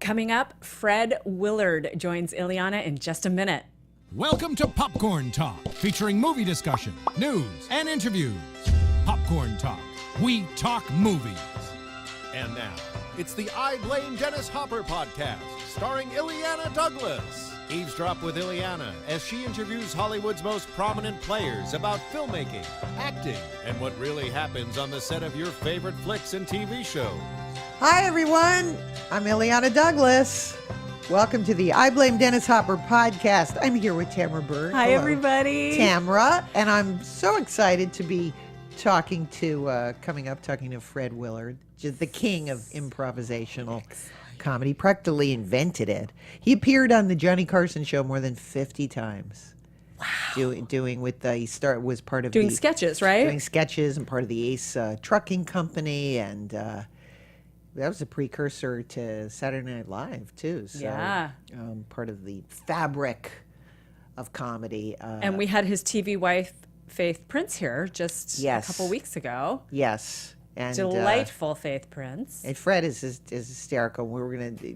Coming up, Fred Willard joins Illeana in just a minute. Welcome to Popcorn Talk, featuring movie discussion, news, and interviews. Popcorn Talk. We talk movies. And now, it's the I Blame Dennis Hopper podcast, starring Illeana Douglas. Eavesdrop with Illeana as she interviews Hollywood's most prominent players about filmmaking, acting, and what really happens on the set of your favorite flicks and TV shows. Hi, everyone. I'm Illeana Douglas. Welcome to the I Blame Dennis Hopper podcast. I'm here with Tamara Bird. Hi, Hello, everybody. Tamara. And I'm so excited to be talking to Fred Willard, just the king of improvisational comedy. Practically invented it. He appeared on the Johnny Carson show more than 50 times. Wow. Was part of doing sketches, right? Doing sketches and part of the Ace Trucking Company, and that was a precursor to Saturday Night Live too. So, yeah. Part of the fabric of comedy. And we had his TV wife, Faith Prince, here just a couple weeks ago. Yes. And, delightful Faith Prince. And Fred is hysterical. We were going to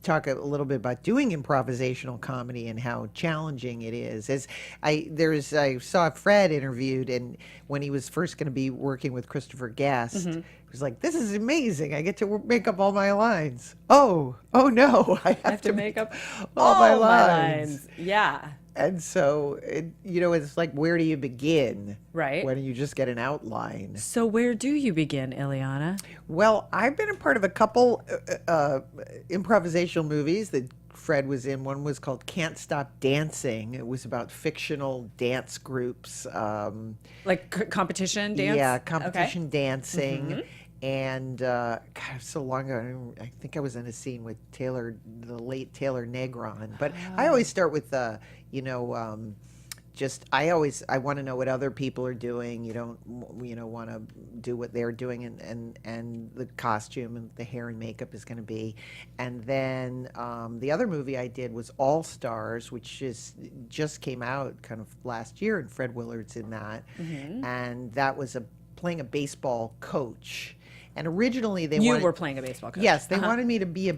talk a little bit about doing improvisational comedy and how challenging it is. I saw Fred interviewed, and when he was first going to be working with Christopher Guest, he was like, "This is amazing! I get to make up all my lines." Oh no! I have to make up all my lines. Yeah. And so, it's like, where do you begin? Right. When you just get an outline. So where do you begin, Illeana? Well, I've been a part of a couple improvisational movies that Fred was in. One was called Can't Stop Dancing. It was about fictional dance groups. Like competition dance? Yeah, competition dancing. Mm-hmm. And God, so long ago, I think I was in a scene with the late Taylor Negron. But I always start with, I want to know what other people are doing. You don't, want to do what they're doing, and the costume and the hair and makeup is going to be. And then the other movie I did was All Stars, which just came out kind of last year, and Fred Willard's in that. Mm-hmm. And that was playing a baseball coach. And originally they were playing a baseball coach. Yes, they wanted me to be a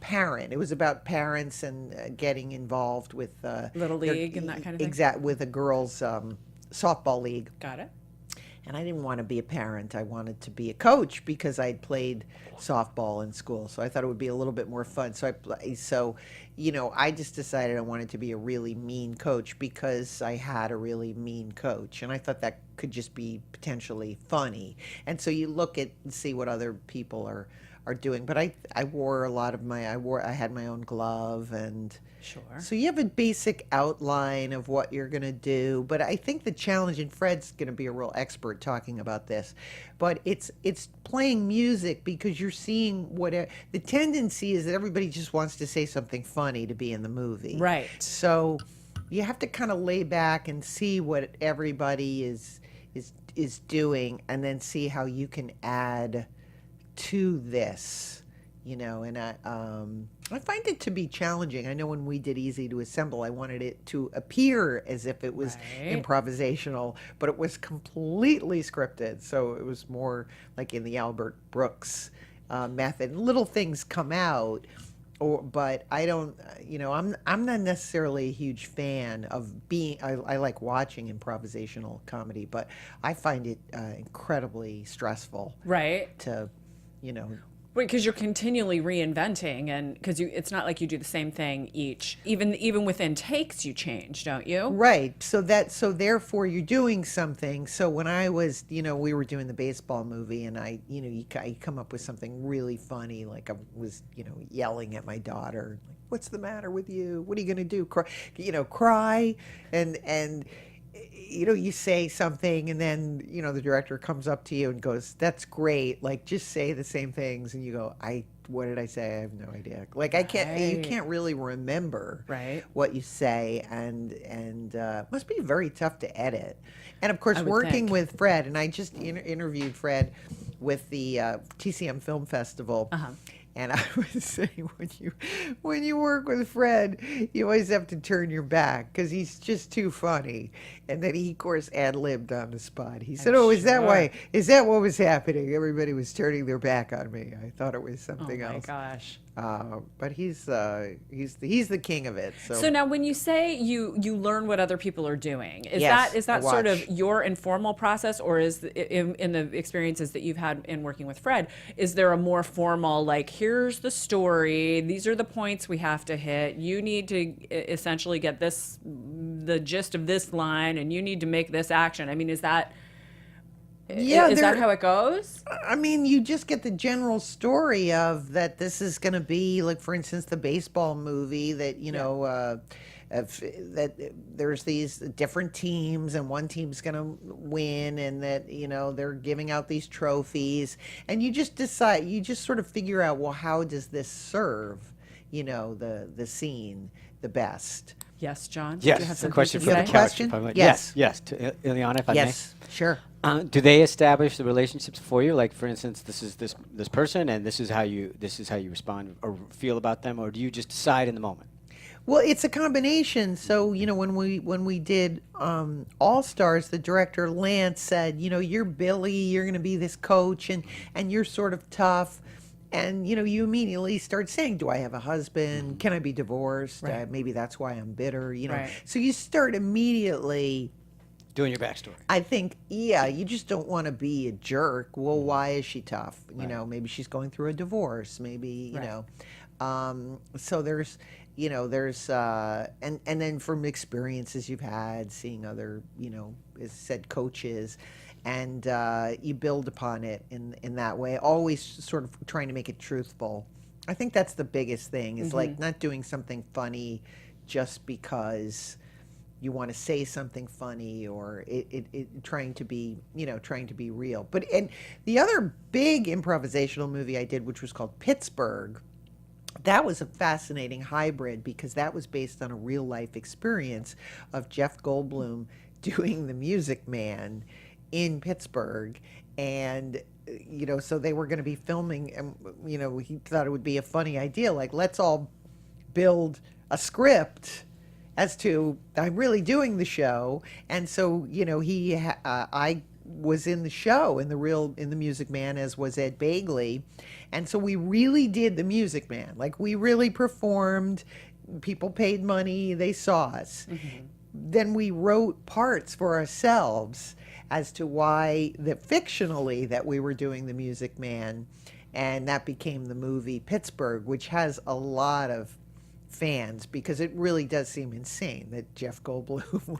parent. It was about parents and getting involved with Little League and that kind of thing. Exactly, with a girls' softball league. Got it. And I didn't want to be a parent. I wanted to be a coach because I'd played softball in school. So I thought it would be a little bit more fun. So I just decided I wanted to be a really mean coach because I had a really mean coach. And I thought that could just be potentially funny. And so you look at and see what other people are doing. But I wore I had my own glove, and sure. So you have a basic outline of what you're going to do. But I think the challenge, and Fred's going to be a real expert talking about this, but it's playing music, because you're seeing the tendency is that everybody just wants to say something funny to be in the movie. Right. So you have to kind of lay back and see what everybody is doing, and then see how you can add to this, and I find it to be challenging. I know when we did Easy to Assemble, I wanted it to appear as if it was improvisational, but it was completely scripted. So it was more like in the Albert Brooks method. Little things come out, but I don't, I'm not necessarily a huge fan of being, I like watching improvisational comedy, but I find it incredibly stressful. Right. To, because you're continually reinventing, and because it's not like you do the same thing even within takes you change, don't you? Right. So therefore you're doing something. So when I was, we were doing the baseball movie, and you come up with something really funny, like I was, yelling at my daughter, like, "What's the matter with you? What are you going to do? Cry?" And you say something, and then, the director comes up to you and goes, "That's great. Like, just say the same things." And you go, what did I say? I have no idea. Like, you can't really remember what you say, and it must be very tough to edit. And of course, working with Fred, and I just interviewed Fred with the TCM Film Festival. Uh-huh. And I was saying, when you work with Fred, you always have to turn your back because he's just too funny. And then he, of course, ad-libbed on the spot. He said, "Oh, is that why? Is that what was happening? Everybody was turning their back on me. I thought it was something else." Oh my gosh! But he's the king of it. So now, when you say you learn what other people are doing, is Yes, that I sort of watch. your informal process, or is in the experiences that you've had in working with Fred, is there a more formal, like, here's the story, these are the points we have to hit, you need to essentially get the gist of this line, and you need to make this action? I mean, is that how it goes? I mean, you just get the general story of that this is going to be, like, for instance, the baseball movie that, that there's these different teams and one team's going to win, and that, they're giving out these trophies, and you just sort of figure out, well, how does this serve, the scene the best? Yes, John? Do you have Yes, the something question to from the say? couch. question? if I might. Yes. Yes. To Illeana, if I Yes, sure. may. Do they establish the relationships for you? Like, for instance, this is this person, and this is how you respond or feel about them, or do you just decide in the moment? Well, it's a combination. So, when we did All Stars, the director Lance said, you're Billy, you're going to be this coach, and you're sort of tough. And, you immediately start saying, do I have a husband? Can I be divorced? Right. Maybe that's why I'm bitter, Right. So you start immediately, Doing your backstory. I think, you just don't want to be a jerk. Well, why is she tough? Maybe she's going through a divorce. Maybe, so there's, and then from experiences you've had, seeing other, as said, coaches, and you build upon it in that way, always sort of trying to make it truthful. I think that's the biggest thing, is like not doing something funny just because you want to say something funny, or it trying to be real. And the other big improvisational movie I did, which was called Pittsburgh, that was a fascinating hybrid, because that was based on a real life experience of Jeff Goldblum doing The Music Man in Pittsburgh. And so they were going to be filming, and he thought it would be a funny idea, like, let's all build a script as to, I'm really doing the show. And so I was in the show, in The Music Man, as was Ed Begley. And so we really did The Music Man. Like, we really performed. People paid money. They saw us. Then we wrote parts for ourselves as to why, that fictionally, that we were doing The Music Man. And that became the movie Pittsburgh, which has a lot of fans, because it really does seem insane that Jeff Goldblum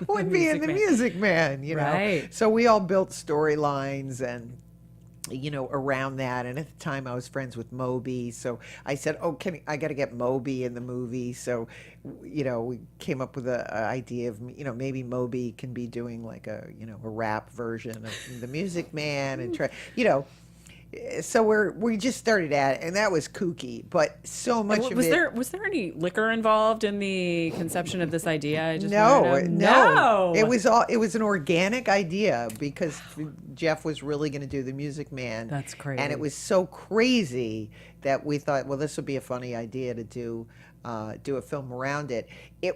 would be in The Music Man, Right. So we all built storylines and around that. And at the time I was friends with Moby, so I said, I got to get Moby in the movie. So we came up with a idea of maybe Moby can be doing like a rap version of The Music Man, and try so we just started at it, and that was kooky, but so much of it. Was there any liquor involved in the conception of this idea? I just No. wanted to know. It was an organic idea, because Jeff was really going to do The Music Man. That's crazy. And it was so crazy that we thought, well, this would be a funny idea to do a film around it.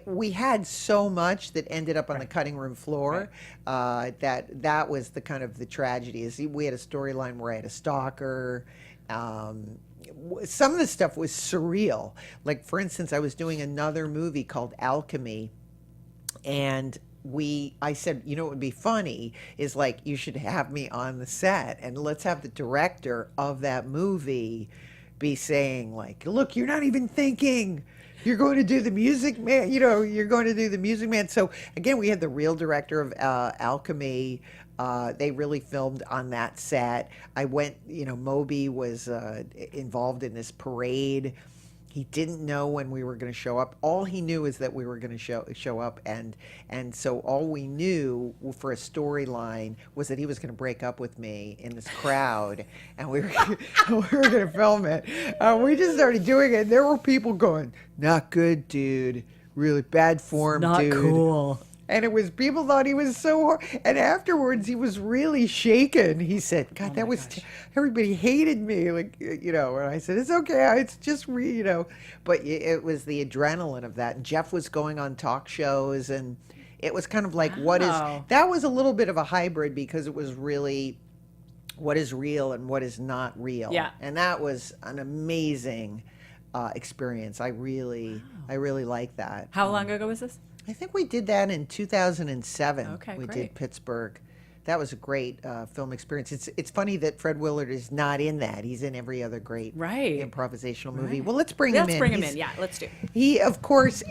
We had so much that ended up on the cutting room floor, that was the kind of the tragedy. Is we had a storyline where I had a stalker. Some of the stuff was surreal. Like, for instance, I was doing another movie called Alchemy, and I said, what would be funny is, like, you should have me on the set, and let's have the director of that movie be saying, like, look, you're not even thinking. You're going to do The Music Man. You're going to do The Music Man. So, again, we had the real director of Alchemy. They really filmed on that set. I went, Moby was involved in this parade. He didn't know when we were going to show up. All he knew is that we were going to show up, and so all we knew for a storyline was that he was going to break up with me in this crowd, and we were going to film it. We just started doing it, and there were people going, "Not good, dude. Really bad form, Not dude." cool. And people thought he was so, and afterwards he was really shaken. He said, God, that was, everybody hated me. Like, and I said, it's okay. It's just, but it was the adrenaline of that. And Jeff was going on talk shows, and it was kind of like, that was a little bit of a hybrid, because it was really what is real and what is not real. Yeah. And that was an amazing experience. I really like that. How long ago was this? I think we did that in 2007. Okay, we great. did Pittsburgh. That was a great film experience. It's funny that Fred Willard is not in that. He's in every other great improvisational movie. Well, let's bring him in. Let's bring him in. Yeah, let's do. He, of course,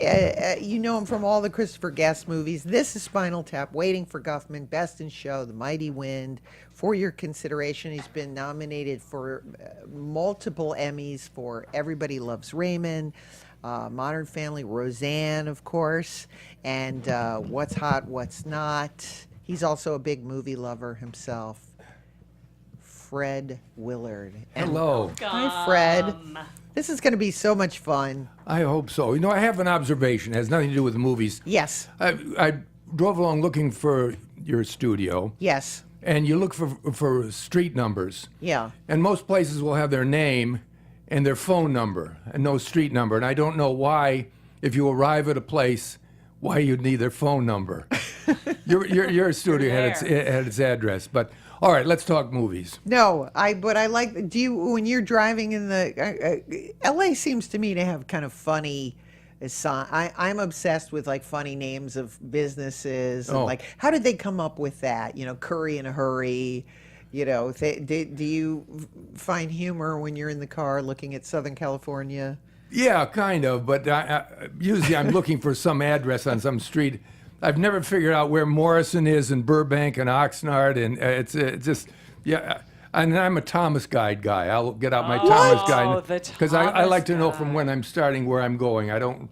you know him from all the Christopher Guest movies. This is Spinal Tap, Waiting for Guffman, Best in Show, The Mighty Wind. For your consideration, he's been nominated for multiple Emmys for Everybody Loves Raymond, Modern Family, Roseanne, of course, and What's Hot, What's Not. He's also a big movie lover himself. Fred Willard. Hello. Hi, Fred. This is going to be so much fun. I hope so. You know, I have an observation. It has nothing to do with movies. Yes. I drove along looking for your studio. Yes. And you look for street numbers. Yeah. And most places will have their name and their phone number and no street number. And I don't know why, if you arrive at a place, why you'd need their phone number. Your studio had its address. But all right, let's talk movies. No, but I like. Do you, when you're driving in the L.A. seems to me to have kind of funny. I'm obsessed with like funny names of businesses and like how did they come up with that? You know, Curry in a Hurry. You know, do you find humor when you're in the car looking at Southern California? Yeah, kind of. But usually I'm looking for some address on some street. I've never figured out where Morrison is in Burbank and Oxnard, and it's just, yeah. And I'm a Thomas Guide guy. I'll get out my Thomas Guide because I like to know from when I'm starting where I'm going. I don't.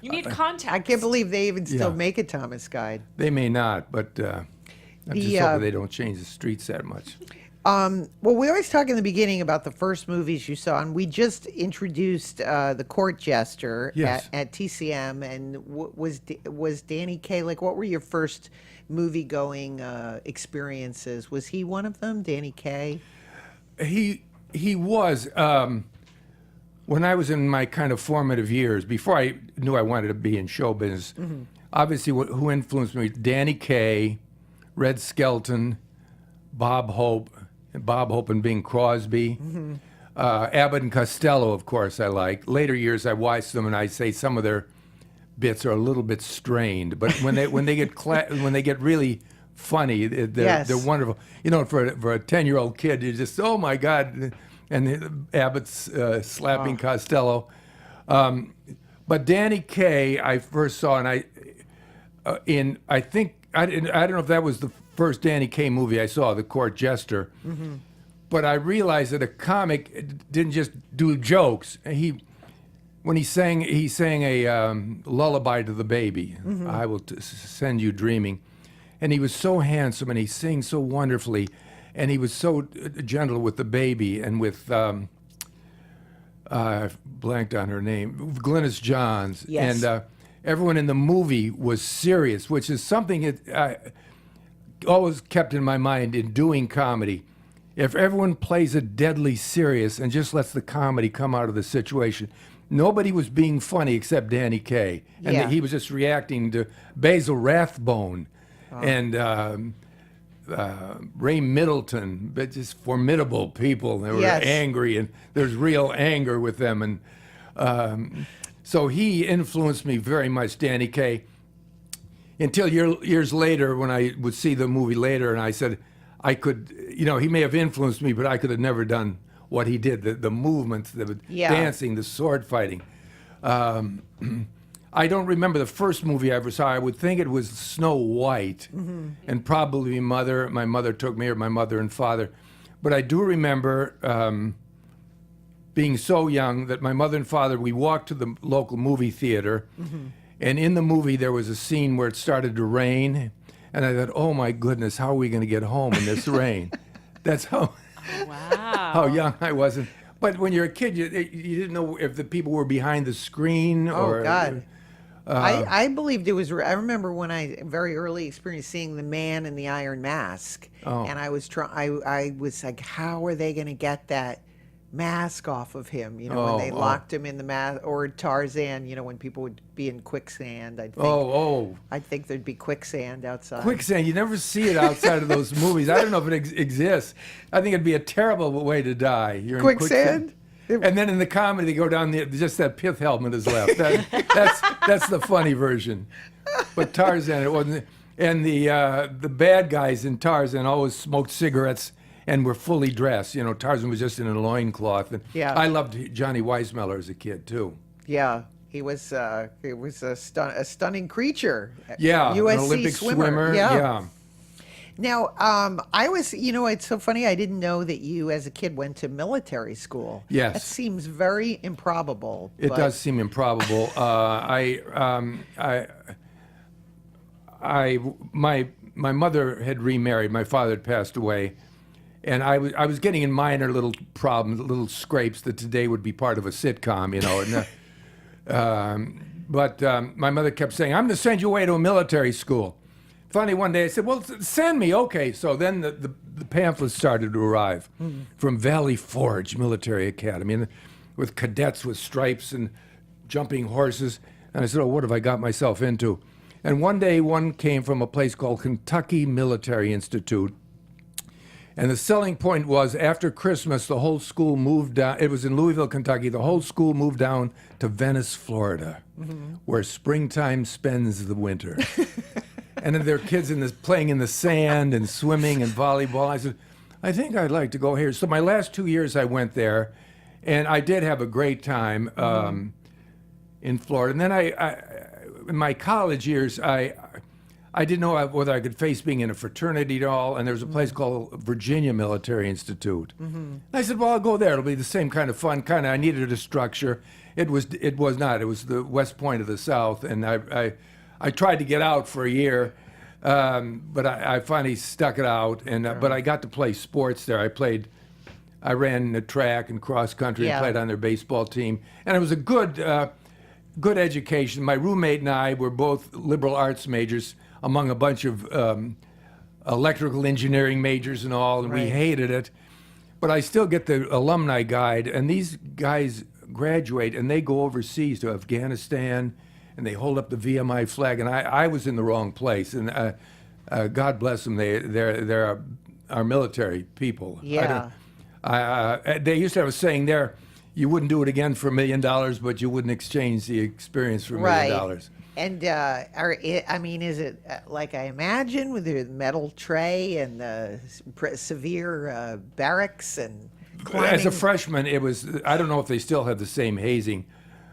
You need context. I can't believe they even still make a Thomas Guide. They may not, but I'm just hoping they don't change the streets that much. Well, we always talk in the beginning about the first movies you saw, and we just introduced The Court Jester at TCM, and was Danny Kaye, like, what were your first movie-going experiences? Was he one of them, Danny Kaye? He was. When I was in my kind of formative years, before I knew I wanted to be in show business, obviously who influenced me, Danny Kaye, Red Skelton, Bob Hope and Bing Crosby, Abbott and Costello, of course, I like. Later years, I watched them, and I say some of their bits are a little bit strained, but when they get really funny, they're wonderful. You know, for a 10-year-old kid, you just, oh my God, and Abbott's slapping Costello. But Danny Kaye, I first saw, and I don't know if that was the first Danny Kaye movie I saw, The Court Jester. But I realized that a comic didn't just do jokes. When he sang a lullaby to the baby, I will send you dreaming. And he was so handsome, and he sings so wonderfully, and he was so gentle with the baby and with I blanked on her name, Glynis Johns. Yes. And everyone in the movie was serious, which is something that always kept in my mind in doing comedy. If everyone plays it deadly serious and just lets the comedy come out of the situation, nobody was being funny except Danny Kaye. And he was just reacting to Basil Rathbone and Ray Middleton, but just formidable people. They were angry, and there's real anger with them. And so he influenced me very much, Danny Kaye. Until years later, when I would see the movie later, and I said, I could, he may have influenced me, but I could have never done what he did, the movements, the dancing, the sword fighting. I don't remember the first movie I ever saw. I would think it was Snow White, and probably my mother took me, or my mother and father. But I do remember being so young that my mother and father, we walked to the local movie theater, and in the movie, there was a scene where it started to rain, and I thought, oh my goodness, how are we going to get home in this rain? That's how young I was. But when you're a kid, you didn't know if the people were behind the screen or... Oh, God. I believed it was... I remember when I very early experienced seeing The Man in the Iron Mask, and I was like, how are they going to get that mask off of him, when they locked him in the mask, or Tarzan, when people would be in quicksand. I think there'd be quicksand outside. Quicksand, you never see it outside of those movies. I don't know if it exists. I think it'd be a terrible way to die. You're Quicksand? in quicksand. And then in the comedy, they go down there, just that pith helmet is left. That's the funny version. But Tarzan, it wasn't. And the bad guys in Tarzan always smoked cigarettes and were fully dressed. Tarzan was just in a loincloth. And I loved Johnny Weissmuller as a kid, too. Yeah, he was a stunning creature. Yeah, USC an Olympic swimmer. Yeah. Now, I was, it's so funny. I didn't know that you, as a kid, went to military school. Yes. That seems very improbable. It does seem improbable. My mother had remarried. My father had passed away. And I was getting in minor little problems, little scrapes that today would be part of a sitcom, But my mother kept saying, I'm going to send you away to a military school. Finally, one day I said, well, send me. Okay. So then the pamphlets started to arrive from Valley Forge Military Academy, and with cadets with stripes and jumping horses. And I said, oh, what have I got myself into? And one day one came from a place called Kentucky Military Institute. And the selling point was, after Christmas, the whole school moved down. It was in Louisville, Kentucky. The whole school moved down to Venice, Florida, where springtime spends the winter. And then there are kids playing in the sand and swimming and volleyball. I said, I think I'd like to go here. So my last 2 years I went there, and I did have a great time in Florida. And then in my college years, I didn't know whether I could face being in a fraternity at all, and there was a place called Virginia Military Institute. And I said, well, I'll go there. It'll be the same kind of fun. I needed a structure. It was not. It was the West Point of the South, and I tried to get out for a year, but I finally stuck it out. And but I got to play sports there. I ran the track and cross country and played on their baseball team, and it was a good education. My roommate and I were both liberal arts majors, among a bunch of electrical engineering majors and all, and we hated it. But I still get the alumni guide, and these guys graduate, and they go overseas to Afghanistan, and they hold up the VMI flag, and I was in the wrong place, and God bless them, they're our military people. Yeah. They used to have a saying there, you wouldn't do it again for $1 million, but you wouldn't exchange the experience for $1 million. And is it like I imagine, with the metal tray and the severe barracks and climbing? As a freshman, it was, I don't know if they still have the same hazing.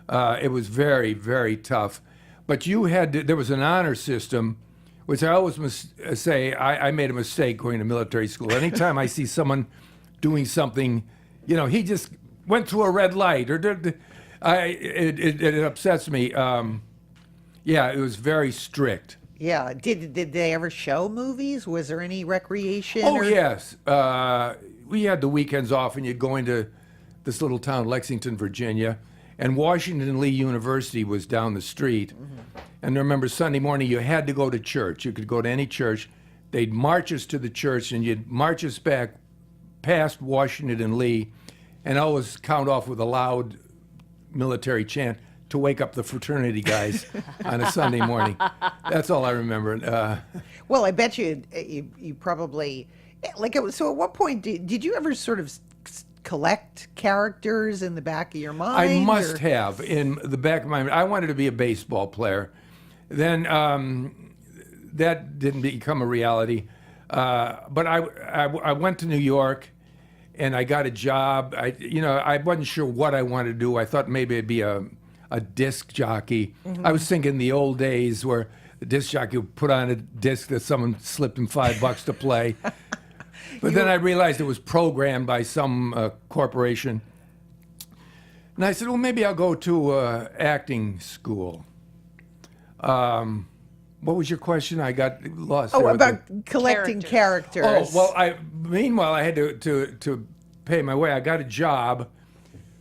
It was very, very tough. But there was an honor system, which I always say, I made a mistake going to military school. Anytime I see someone doing something, he just went through a red light, or it upsets me. It was very strict. Yeah. Did they ever show movies? Was there any recreation? Oh, yes. We had the weekends off, and you'd go into this little town, Lexington, Virginia, and Washington Lee University was down the street. And I remember Sunday morning, you had to go to church. You could go to any church. They'd march us to the church, and you'd march us back past Washington and Lee, and always count off with a loud military chant to wake up the fraternity guys on a Sunday morning. That's all I remember. Well, I bet you probably, so at what point did you ever sort of collect characters in the back of your mind? I must have in the back of my mind. I wanted to be a baseball player. Then that didn't become a reality. But I went to New York, and I got a job. I wasn't sure what I wanted to do. I thought maybe it'd be a disc jockey. I was thinking the old days where the disc jockey would put on a disc that someone slipped him $5 to play. But then I realized it was programmed by some corporation. And I said, well, maybe I'll go to acting school. What was your question? I got lost. Oh, about collecting characters. Oh, well, meanwhile, I had to pay my way. I got a job,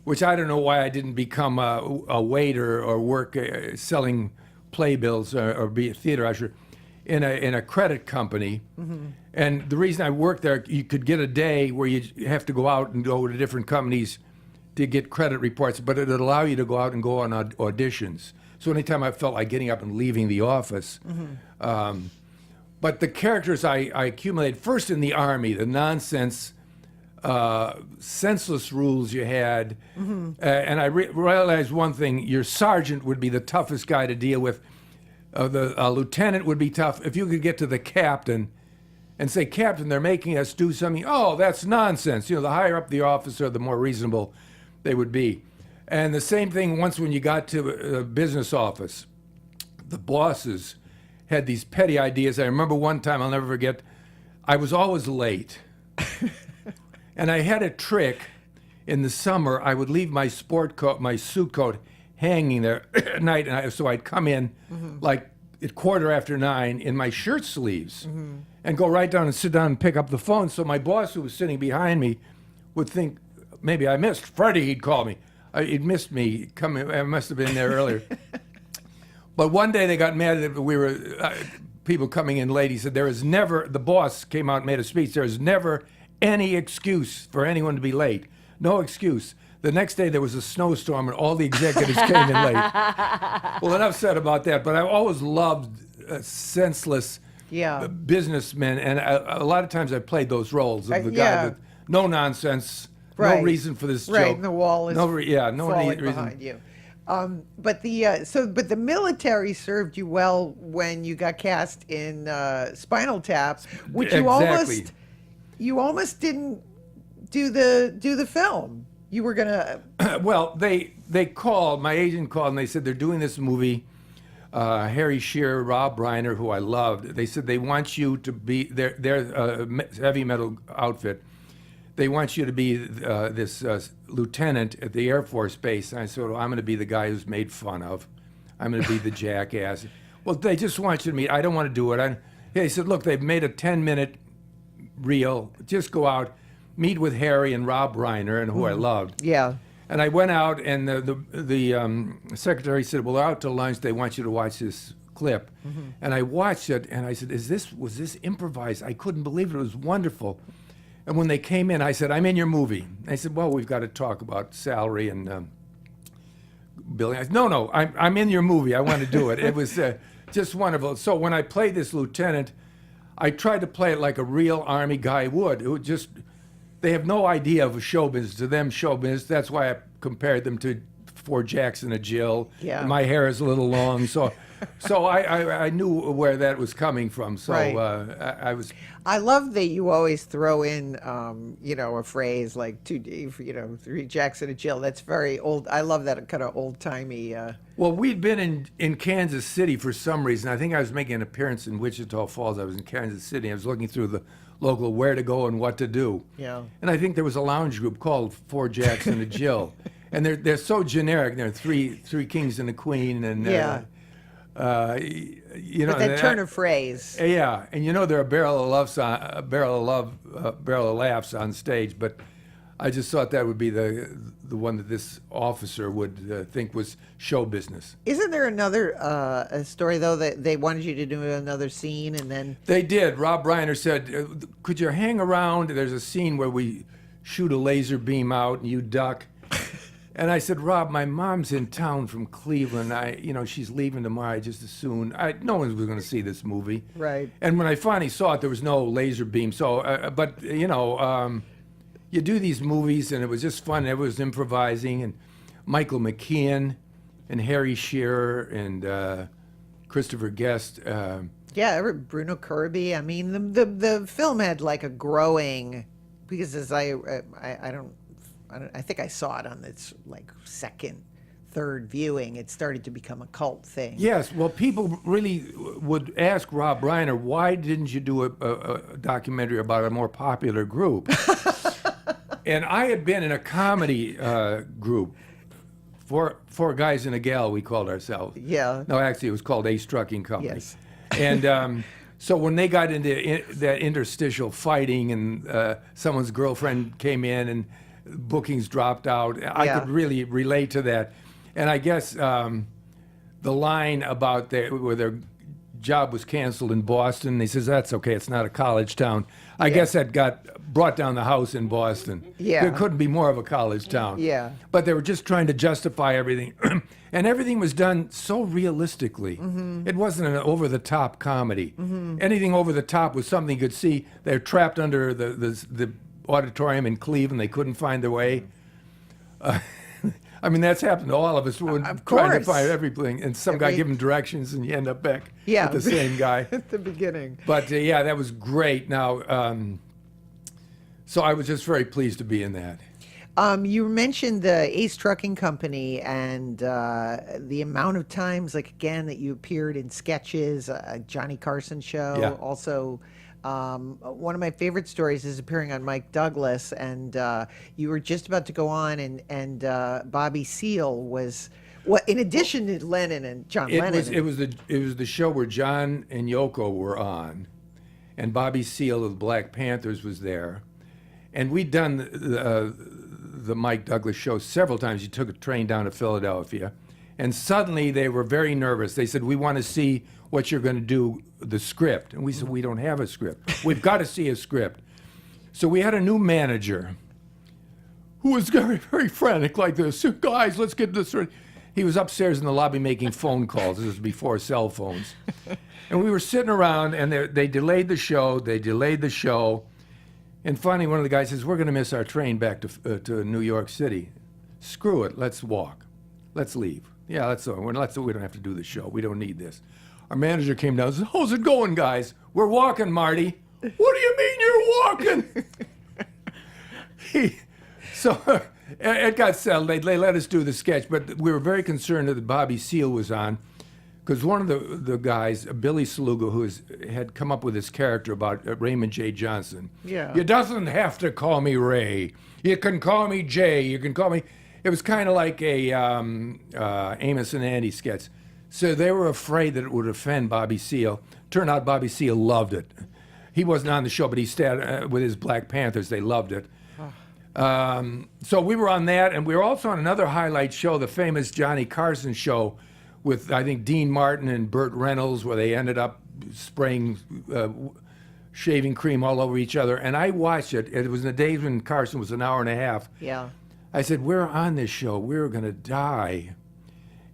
which I don't know why I didn't become a waiter or work selling playbills or be a theater usher in a credit company. And the reason I worked there, you could get a day where you have to go out and go to different companies to get credit reports, but it would allow you to go out and go on auditions. So anytime I felt like getting up and leaving the office. But the characters I accumulated first in the Army, the nonsense, senseless rules you had. And I realized one thing, your sergeant would be the toughest guy to deal with. The lieutenant would be tough. If you could get to the captain and say, Captain, they're making us do something. Oh, that's nonsense. You know, the higher up the officer, the more reasonable they would be. And the same thing once when you got to a business office, the bosses had these petty ideas. I remember one time, I'll never forget, I was always late. And I had a trick. In the summer, I would leave my sport coat, my suit coat, hanging there at night. And so I'd come in like at 9:15 in my shirt sleeves and go right down and sit down and pick up the phone. So my boss, who was sitting behind me, would think maybe I missed. Freddie, he'd call me. He'd missed me coming. I must have been there earlier. But one day they got mad that we were people coming in late. He said, there is never, the boss came out and made a speech, there is never any excuse for anyone to be late. No excuse. The next day there was a snowstorm and all the executives came in late. Well, enough said about that, but I always loved senseless businessmen, and a lot of times I played those roles of the guy with no nonsense, no reason for this joke. Right, and the wall is no falling reason behind you. But the military served you well when you got cast in Spinal Tap, which you almost didn't do the film. You were gonna. Well, they called, my agent called, and they said they're doing this movie. Harry Shearer, Rob Reiner, who I loved. They said they want you to be their heavy metal outfit. They want you to be this lieutenant at the Air Force Base. And I said, well, I'm going to be the guy who's made fun of. I'm going to be the jackass. Well, they just want you to meet. I don't want to do it. They said, look, they've made a 10-minute reel. Just go out, meet with Harry and Rob Reiner, and who I loved. Yeah. And I went out, and the secretary said, well, they're out to lunch. They want you to watch this clip. And I watched it, and I said, was this improvised? I couldn't believe it. It was wonderful. And when they came in, I said, I'm in your movie. They said, well, we've got to talk about salary and billing. I said, no, I'm in your movie. I want to do it. It was just wonderful. So when I played this lieutenant, I tried to play it like a real Army guy would. It would just, they have no idea of show business. To them, show business. That's why I compared them to Fort Jackson and Jill. Yeah. My hair is a little long, so I knew where that was coming from. So I was. I love that you always throw in, a phrase like three Jackson and Jill. That's very old. I love that kind of old timey. Well, we'd been in Kansas City for some reason. I think I was making an appearance in Wichita Falls. I was in Kansas City. I was looking through the local where to go and what to do. Yeah. And I think there was a lounge group called Fort Jackson and Jill, and they're so generic. They're three kings and a queen, and but that turn of phrase. Yeah, and they're a barrel of laughs on stage. But I just thought that would be the one that this officer would think was show business. Isn't there another a story though that they wanted you to do another scene and then they did? Rob Reiner said, "Could you hang around? There's a scene where we shoot a laser beam out and you duck." And I said, Rob, my mom's in town from Cleveland. She's leaving tomorrow. I just as soon. No one was going to see this movie. Right. And when I finally saw it, there was no laser beam. So, you do these movies, and it was just fun. It was improvising, and Michael McKean, and Harry Shearer, and Christopher Guest. Bruno Kirby. I mean, the film had like a growing, because as I think I saw it on its like second, third viewing. It started to become a cult thing. Yes, well, people really would ask Rob Reiner, why didn't you do a documentary about a more popular group? And I had been in a comedy group, four guys and a gal, we called ourselves. Yeah. No, actually, it was called Ace Trucking Company. Yes. And so when they got into that interstitial fighting, and someone's girlfriend came in and bookings dropped out, I could really relate to that. And I guess the line about where they're job was canceled in Boston. He says, that's okay, it's not a college town. I guess that got brought down the house in Boston. Yeah. There couldn't be more of a college town. Yeah. But they were just trying to justify everything. And everything was done so realistically. It wasn't an over-the-top comedy. Anything over the top was something you could see. They're trapped under the auditorium in Cleveland. They couldn't find their way. I mean, that's happened to all of us. We're Of trying to course. find everything, and some guy give him directions, and you end up back Yeah. with the same guy. At the beginning. But yeah, that was great. Now, so I was just very pleased to be in that. You mentioned the Ace Trucking Company and the amount of times, like again, that you appeared in sketches, Johnny Carson show. Yeah. Also, one of my favorite stories is appearing on Mike Douglas, and you were just about to go on, and Bobby Seale was. Well, in addition to Lennon and John Lennon. It was the show where John and Yoko were on, and Bobby Seale of the Black Panthers was there, and we'd done the Mike Douglas show several times. You took a train down to Philadelphia, and suddenly they were very nervous. They said, "We want to see what you're going to do, the script." And we said, "We don't have a script. We've got to see a script." So we had a new manager who was very, very frantic like this. "Guys, let's get this ready." He was upstairs in the lobby making phone calls. This was before cell phones. And we were sitting around, and they delayed the show. And finally, one of the guys says, "We're going to miss our train back to New York City. Screw it. Let's walk. Let's leave." "Yeah, we don't have to do the show. We don't need this." Our manager came down and said, "How's it going, guys?" "We're walking, Marty." "What do you mean you're walking?" So it got settled. They let us do the sketch, but we were very concerned that Bobby Seale was on, because one of the guys, Billy Saluga, who had come up with this character about Raymond J. Johnson. Yeah. "You doesn't have to call me Ray. You can call me Jay. You can call me." It was kind of like a Amos and Andy sketch. So they were afraid that it would offend Bobby Seale. Turned out Bobby Seale loved it. He wasn't on the show, but he stayed with his Black Panthers. They loved it. So we were on that, and we were also on another highlight show, the famous Johnny Carson show, with, I think, Dean Martin and Burt Reynolds, where they ended up spraying shaving cream all over each other. And I watched it. It was in the days when Carson was an hour and a half. Yeah. I said, "We're on this show. We're going to die."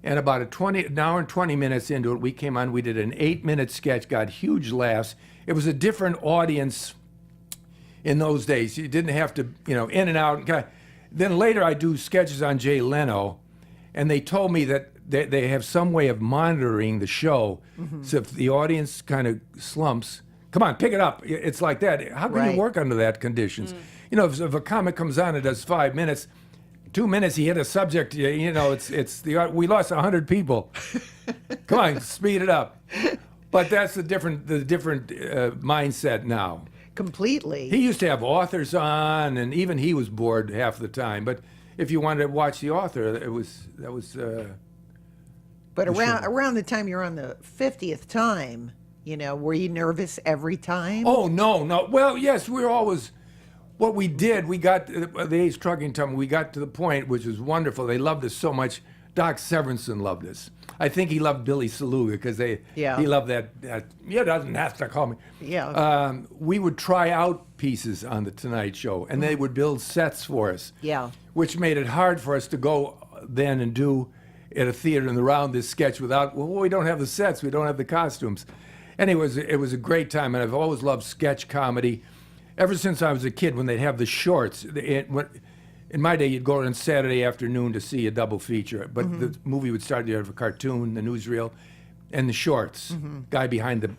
And about an hour and 20 minutes into it, we came on. We did an 8-minute sketch, got huge laughs. It was a different audience in those days. You didn't have to, in and out. Then later I do sketches on Jay Leno, and they told me that they have some way of monitoring the show. So if the audience kind of slumps, come on, pick it up. It's like that. How can Right. you work under that conditions? If a comic comes on and does 5 minutes, 2 minutes he hit a subject, we lost 100 people. Come on, speed it up. But that's the different mindset now. Completely. He used to have authors on, and even he was bored half the time. But if you wanted to watch the author, that was. But around the time you're on the 50th time, were you nervous every time? Oh no. Well, yes, we were always. What we did, we got the Ace Trucking Company. We got to the point, which was wonderful. They loved us so much. Doc Severinsen loved us. I think he loved Billy Saluga because he loved that. You doesn't have to call me. Yeah. We would try out pieces on the Tonight Show, and they would build sets for us. Yeah. Which made it hard for us to go then and do at a theater and around this sketch without. Well, we don't have the sets. We don't have the costumes. And it was a great time, and I've always loved sketch comedy. Ever since I was a kid, when they'd have the shorts. In my day, you'd go on Saturday afternoon to see a double feature, but the movie would start. You have a cartoon, the newsreel, and the shorts. Guy behind the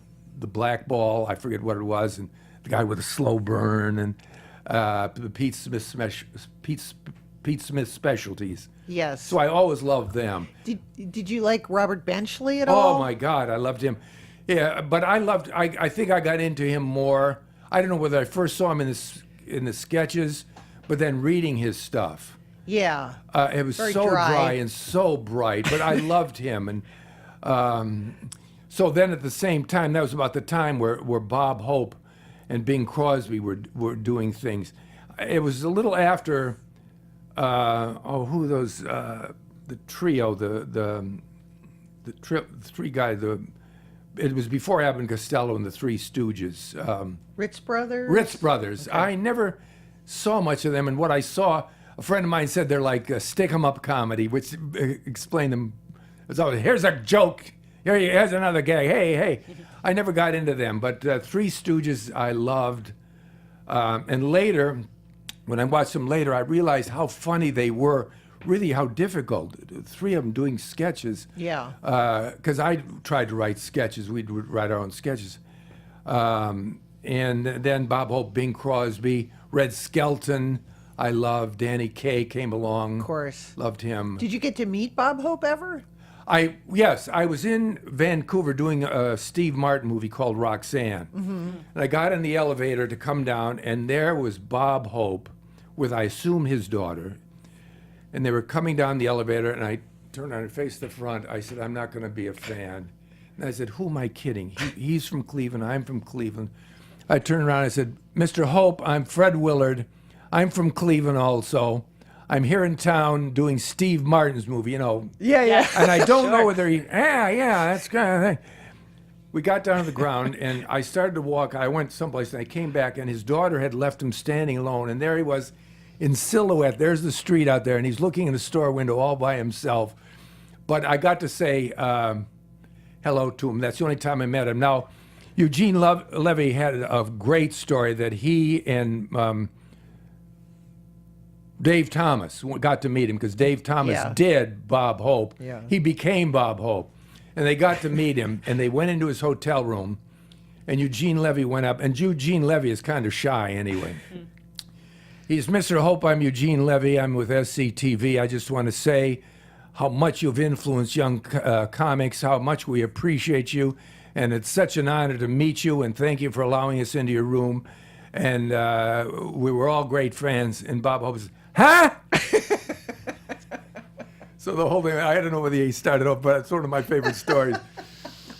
black ball, I forget what it was, and the guy with a slow burn, and the Pete Smith specialties. Yes. So I always loved them. Did you like Robert Benchley at all? Oh my God, I loved him. Yeah, but I think I got into him more. I don't know whether I first saw him in the sketches, but then reading his stuff. Yeah. It was Very so dry. dry and so bright, but I loved him. And so then at the same time, that was about the time where Bob Hope and Bing Crosby were doing things. It was a little after, the trio, the three guys, it was before Abbott and Costello and the Three Stooges. Ritz Brothers? Ritz Brothers. Okay. I never saw much of them, and what I saw, a friend of mine said they're like a stick-em-up comedy, which explained them. It's always, here's a joke, here's another gag, hey. I never got into them, but Three Stooges I loved. And later, when I watched them later, I realized how funny they were, really how difficult. Three of them doing sketches. Yeah. Because I tried to write sketches. We'd write our own sketches. And then Bob Hope, Bing Crosby, Red Skelton, I loved. Danny Kaye came along. Of course. Loved him. Did you get to meet Bob Hope ever? Yes, I was in Vancouver doing a Steve Martin movie called Roxanne. Mm-hmm. And I got in the elevator to come down, and there was Bob Hope with, I assume, his daughter. And they were coming down the elevator, and I turned around and faced the front. I said, I'm not going to be a fan. And I said, who am I kidding? He's from Cleveland. I'm from Cleveland. I turned around and I said, Mr. Hope, I'm Fred Willard. I'm from Cleveland also. I'm here in town doing Steve Martin's movie, Yeah. And I don't know whether that's kind of thing. We got down to the ground, and I started to walk. I went someplace, and I came back, and his daughter had left him standing alone, and there he was in silhouette. There's the street out there, and he's looking in the store window all by himself. But I got to say hello to him. That's the only time I met him. Now, Eugene Levy had a great story that he and Dave Thomas got to meet him, because Dave Thomas did Bob Hope. Yeah. He became Bob Hope. And they got to meet him, and they went into his hotel room, and Eugene Levy went up. And Eugene Levy is kind of shy anyway. He's, Mr. Hope, I'm Eugene Levy. I'm with SCTV. I just want to say how much you've influenced young comics, how much we appreciate you. And it's such an honor to meet you, and thank you for allowing us into your room. And we were all great fans. And Bob Hope says, huh? So the whole thing, I don't know whether he started off, but it's one of my favorite stories.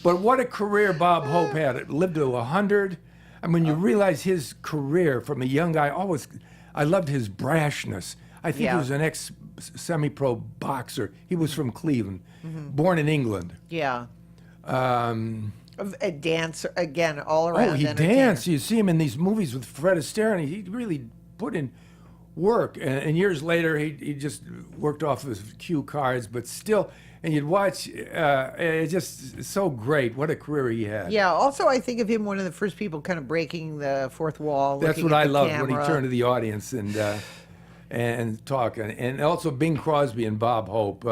But what a career Bob Hope had. Lived to 100. I mean, you realize his career from a young guy, I loved his brashness. I think he was an ex-semi-pro boxer. He was from Cleveland, born in England. Yeah. A dancer, again, all around. Oh, he danced. You see him in these movies with Fred Astaire, and he really put in work. And years later, he just worked off his cue cards, but still, and you'd watch, it's just so great. What a career he had. Yeah, also I think of him one of the first people kind of breaking the fourth wall. That's what I loved, when he turned to the audience and talk. And also Bing Crosby and Bob Hope.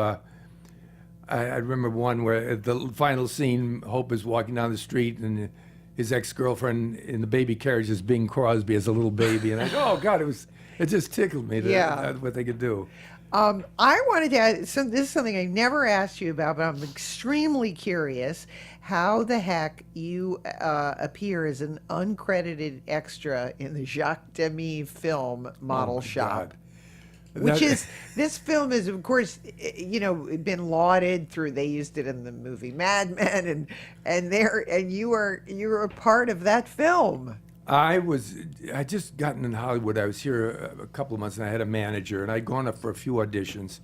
I remember one where at the final scene, Hope is walking down the street, and his ex-girlfriend in the baby carriage is Bing Crosby as a little baby. And I go, oh, God, it just tickled me what they could do. I wanted to add, this is something I never asked you about, but I'm extremely curious how the heck you appear as an uncredited extra in the Jacques Demy film Model Shop. God. This film is, of course, been lauded through. They used it in the movie Mad Men, and you were a part of that film. I just gotten in Hollywood. I was here a couple of months, and I had a manager, and I'd gone up for a few auditions,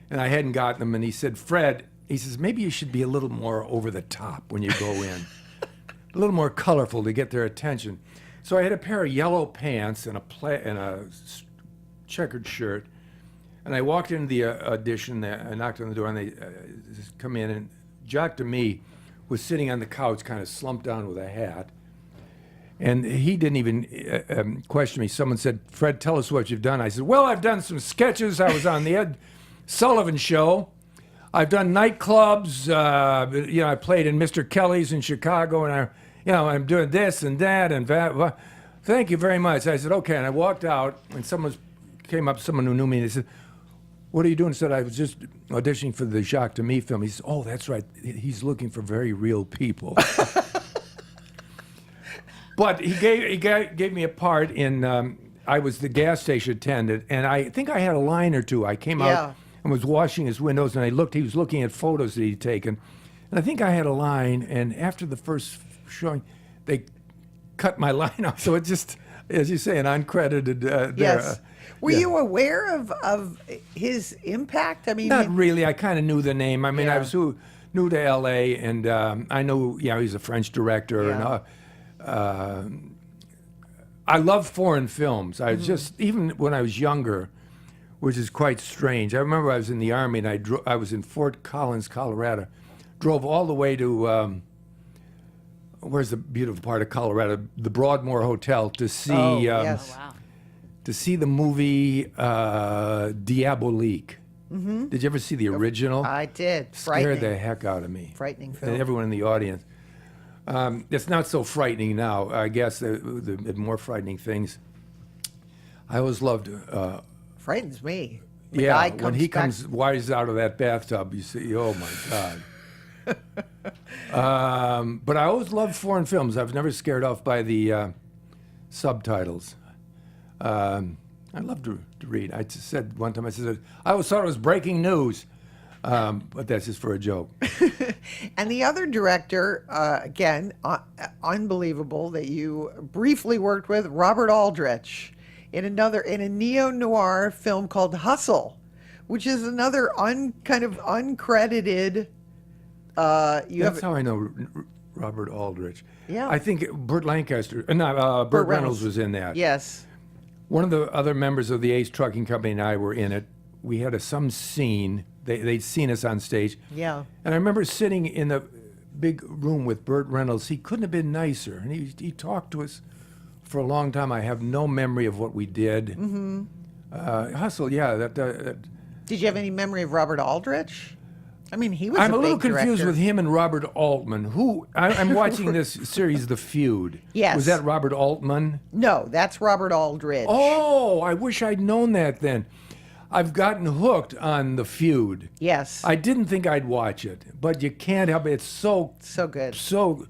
and I hadn't gotten them. And he said, Fred, he says, maybe you should be a little more over the top when you go in, a little more colorful to get their attention. So I had a pair of yellow pants and a checkered shirt, and I walked into the audition. I knocked on the door, and they just come in, and Jacques Demy was sitting on the couch, kind of slumped down with a hat, and he didn't even question me. Someone said, Fred, tell us what you've done. I said, well, I've done some sketches. I was on the Ed Sullivan Show. I've done nightclubs. I played in Mr. Kelly's in Chicago, and I'm doing this and that and that. Well, thank you very much. I said, okay, and I walked out, and someone who knew me, and they said, what are you doing? I said, I was just auditioning for the Jacques Demy film. He said, oh, that's right. He's looking for very real people. But he gave me a part in, I was the gas station attendant, and I think I had a line or two. I came out and was washing his windows, and he was looking at photos that he'd taken. And I think I had a line, and after the first showing, they cut my line off. So it just, as you say, an uncredited yes. Were you aware of his impact? I mean, not really. I kind of knew the name. I mean, I was new to L.A. and I know, he's a French director. Yeah. And I love foreign films. I just, even when I was younger, which is quite strange. I remember I was in the Army and I was in Fort Collins, Colorado. Drove all the way to, where's the beautiful part of Colorado? The Broadmoor Hotel to see, yes. Wow. to see the movie Diabolique. Did you ever see the original? I did. Scared the heck out of me. Frightening film. And everyone in the audience. It's not so frightening now. I guess the more frightening things. I always loved. Frightens me. The guy when he back- comes wise out of that bathtub, you see, oh my God. But I always loved foreign films. I was never scared off by the subtitles. I love to read. I just said one time, I always thought it was breaking news. But that's just for a joke. And the other director, again, unbelievable that you briefly worked with, Robert Aldrich, in a neo-noir film called Hustle, which is another kind of uncredited. That's how I know Robert Aldrich. Yeah. I think Burt Lancaster, Burt Reynolds was in that. Yes. One of the other members of the Ace Trucking Company and I were in it. We had some scene. They'd seen us on stage. Yeah. And I remember sitting in the big room with Burt Reynolds. He couldn't have been nicer. And he talked to us for a long time. I have no memory of what we did. Hustle, yeah. Did you have any memory of Robert Aldrich? I mean, he was I'm a a little big confused director. with him and Robert Altman. I'm watching this series, The Feud. Yes. Was that Robert Altman? No, that's Robert Aldrich. Oh, I wish I'd known that then. I've gotten hooked on The Feud. Yes. I didn't think I'd watch it, but you can't help it. It's so good. So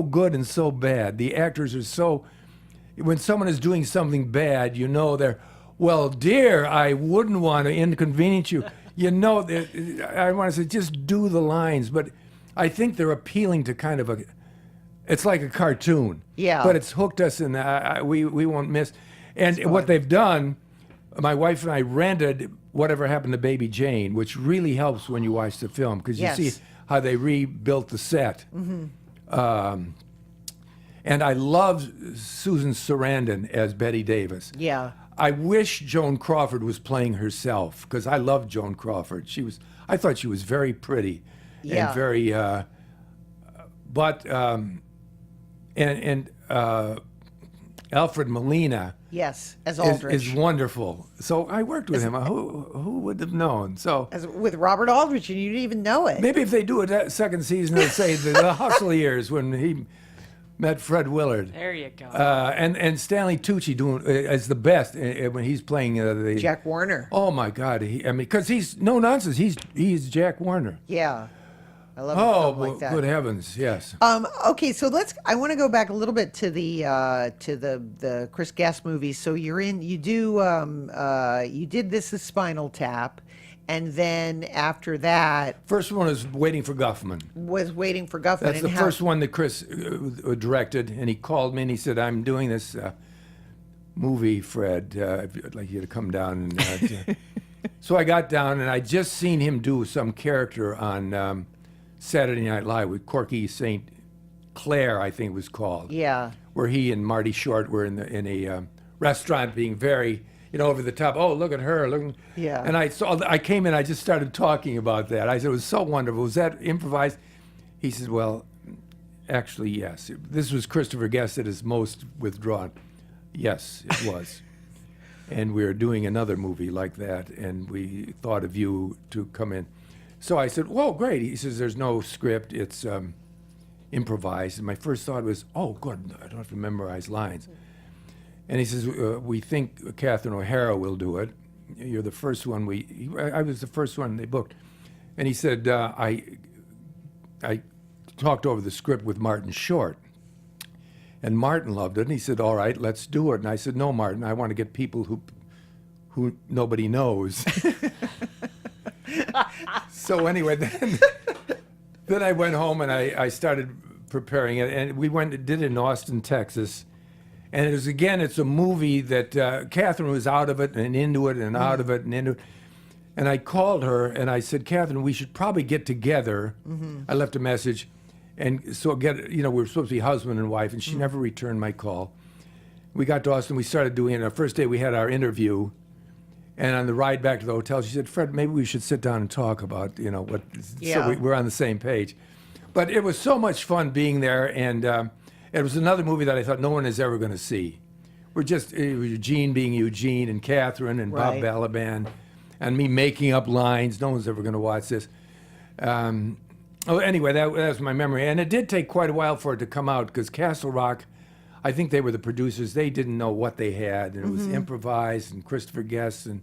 good and so bad. The actors are so. When someone is doing something bad, you know they're. Well, dear, I wouldn't want to inconvenience you. You know, I want to say just do the lines, but I think they're appealing to kind of a. It's like a cartoon. Yeah. But it's hooked us, and we won't miss. And what they've done. My wife and I rented Whatever Happened to Baby Jane, which really helps when you watch the film because you see how they rebuilt the set. And I love Susan Sarandon as Betty Davis. Yeah. I wish Joan Crawford was playing herself because I love Joan Crawford. I thought she was very pretty and very, Alfred Molina. Yes, as Aldrich. Is wonderful. So I worked with him. Who would have known? So With Robert Aldrich, and you didn't even know it. maybe if they do a second season, they'll say the Hustle years when he met Fred Willard. There you go. And Stanley Tucci doing as the best when he's playing the Jack Warner. Oh my God! Because he's no nonsense. He's Jack Warner. Yeah. I love a film like that. Good heavens! Yes. Okay, so I want to go back a little bit to the Chris Guest movies. So you did this as Spinal Tap, and then after that First one is Waiting for Guffman. was Waiting for Guffman. That's and the first one that Chris directed, and he called me and he said, "I'm doing this movie, Fred. I'd like you to come down." And, so I got down, and I just seen him do some character on Saturday Night Live with Corky St. Clair, I think it was called. Yeah. Where he and Marty Short were in a restaurant being very, over the top. Oh, look at her. Look. Yeah. And I came in, I just started talking about that. I said, it was so wonderful. Was that improvised? He said, well, actually, yes. This was Christopher Guest at his most withdrawn. Yes, it was. And we were doing another movie like that, and we thought of you to come in. So I said, whoa, great. He says, there's no script. It's improvised. And my first thought was, oh, good. I don't have to memorize lines. And he says, we think Catherine O'Hara will do it. You're the first one I was the first one they booked. And he said, I talked over the script with Martin Short. And Martin loved it. And he said, all right, let's do it. And I said, no, Martin, I want to get people who nobody knows. So anyway, then I went home and I started preparing it. And we did it in Austin, Texas. And it's a movie that Catherine was out of it and into it and out of it and into it. And I called her and I said, Catherine, we should probably get together. I left a message. And so we were supposed to be husband and wife, and she never returned my call. We got to Austin, we started doing it. Our first day we had our interview. And on the ride back to the hotel, she said, Fred, maybe we should sit down and talk about, what, so we're on the same page. But it was so much fun being there, and it was another movie that I thought no one is ever going to see. It was Eugene being Eugene, and Catherine, and Bob Balaban, and me making up lines. No one's ever going to watch this. Anyway, that was my memory. And it did take quite a while for it to come out, because Castle Rock, I think they were the producers. They didn't know what they had, and it was improvised, and Christopher Guest, and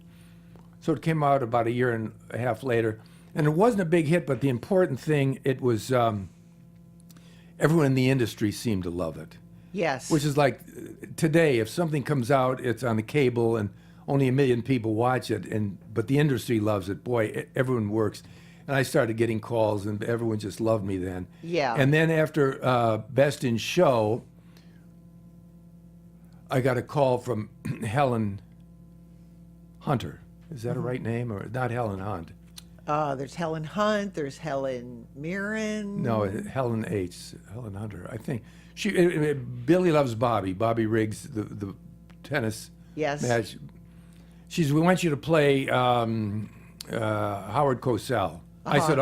so it came out about a year and a half later. And it wasn't a big hit, but the important thing, it was everyone in the industry seemed to love it. Yes. Which is like today, if something comes out, it's on the cable, and only 1 million people watch it, but the industry loves it. Boy, everyone works. And I started getting calls, and everyone just loved me then. Yeah. And then after Best in Show, I got a call from Helen Hunter. Is that a right name, or not Helen Hunt? There's Helen Hunt. There's Helen Mirren. No, Helen Hunter. I think Billy loves Bobby. Bobby Riggs, the tennis match. We want you to play Howard Cosell. I said,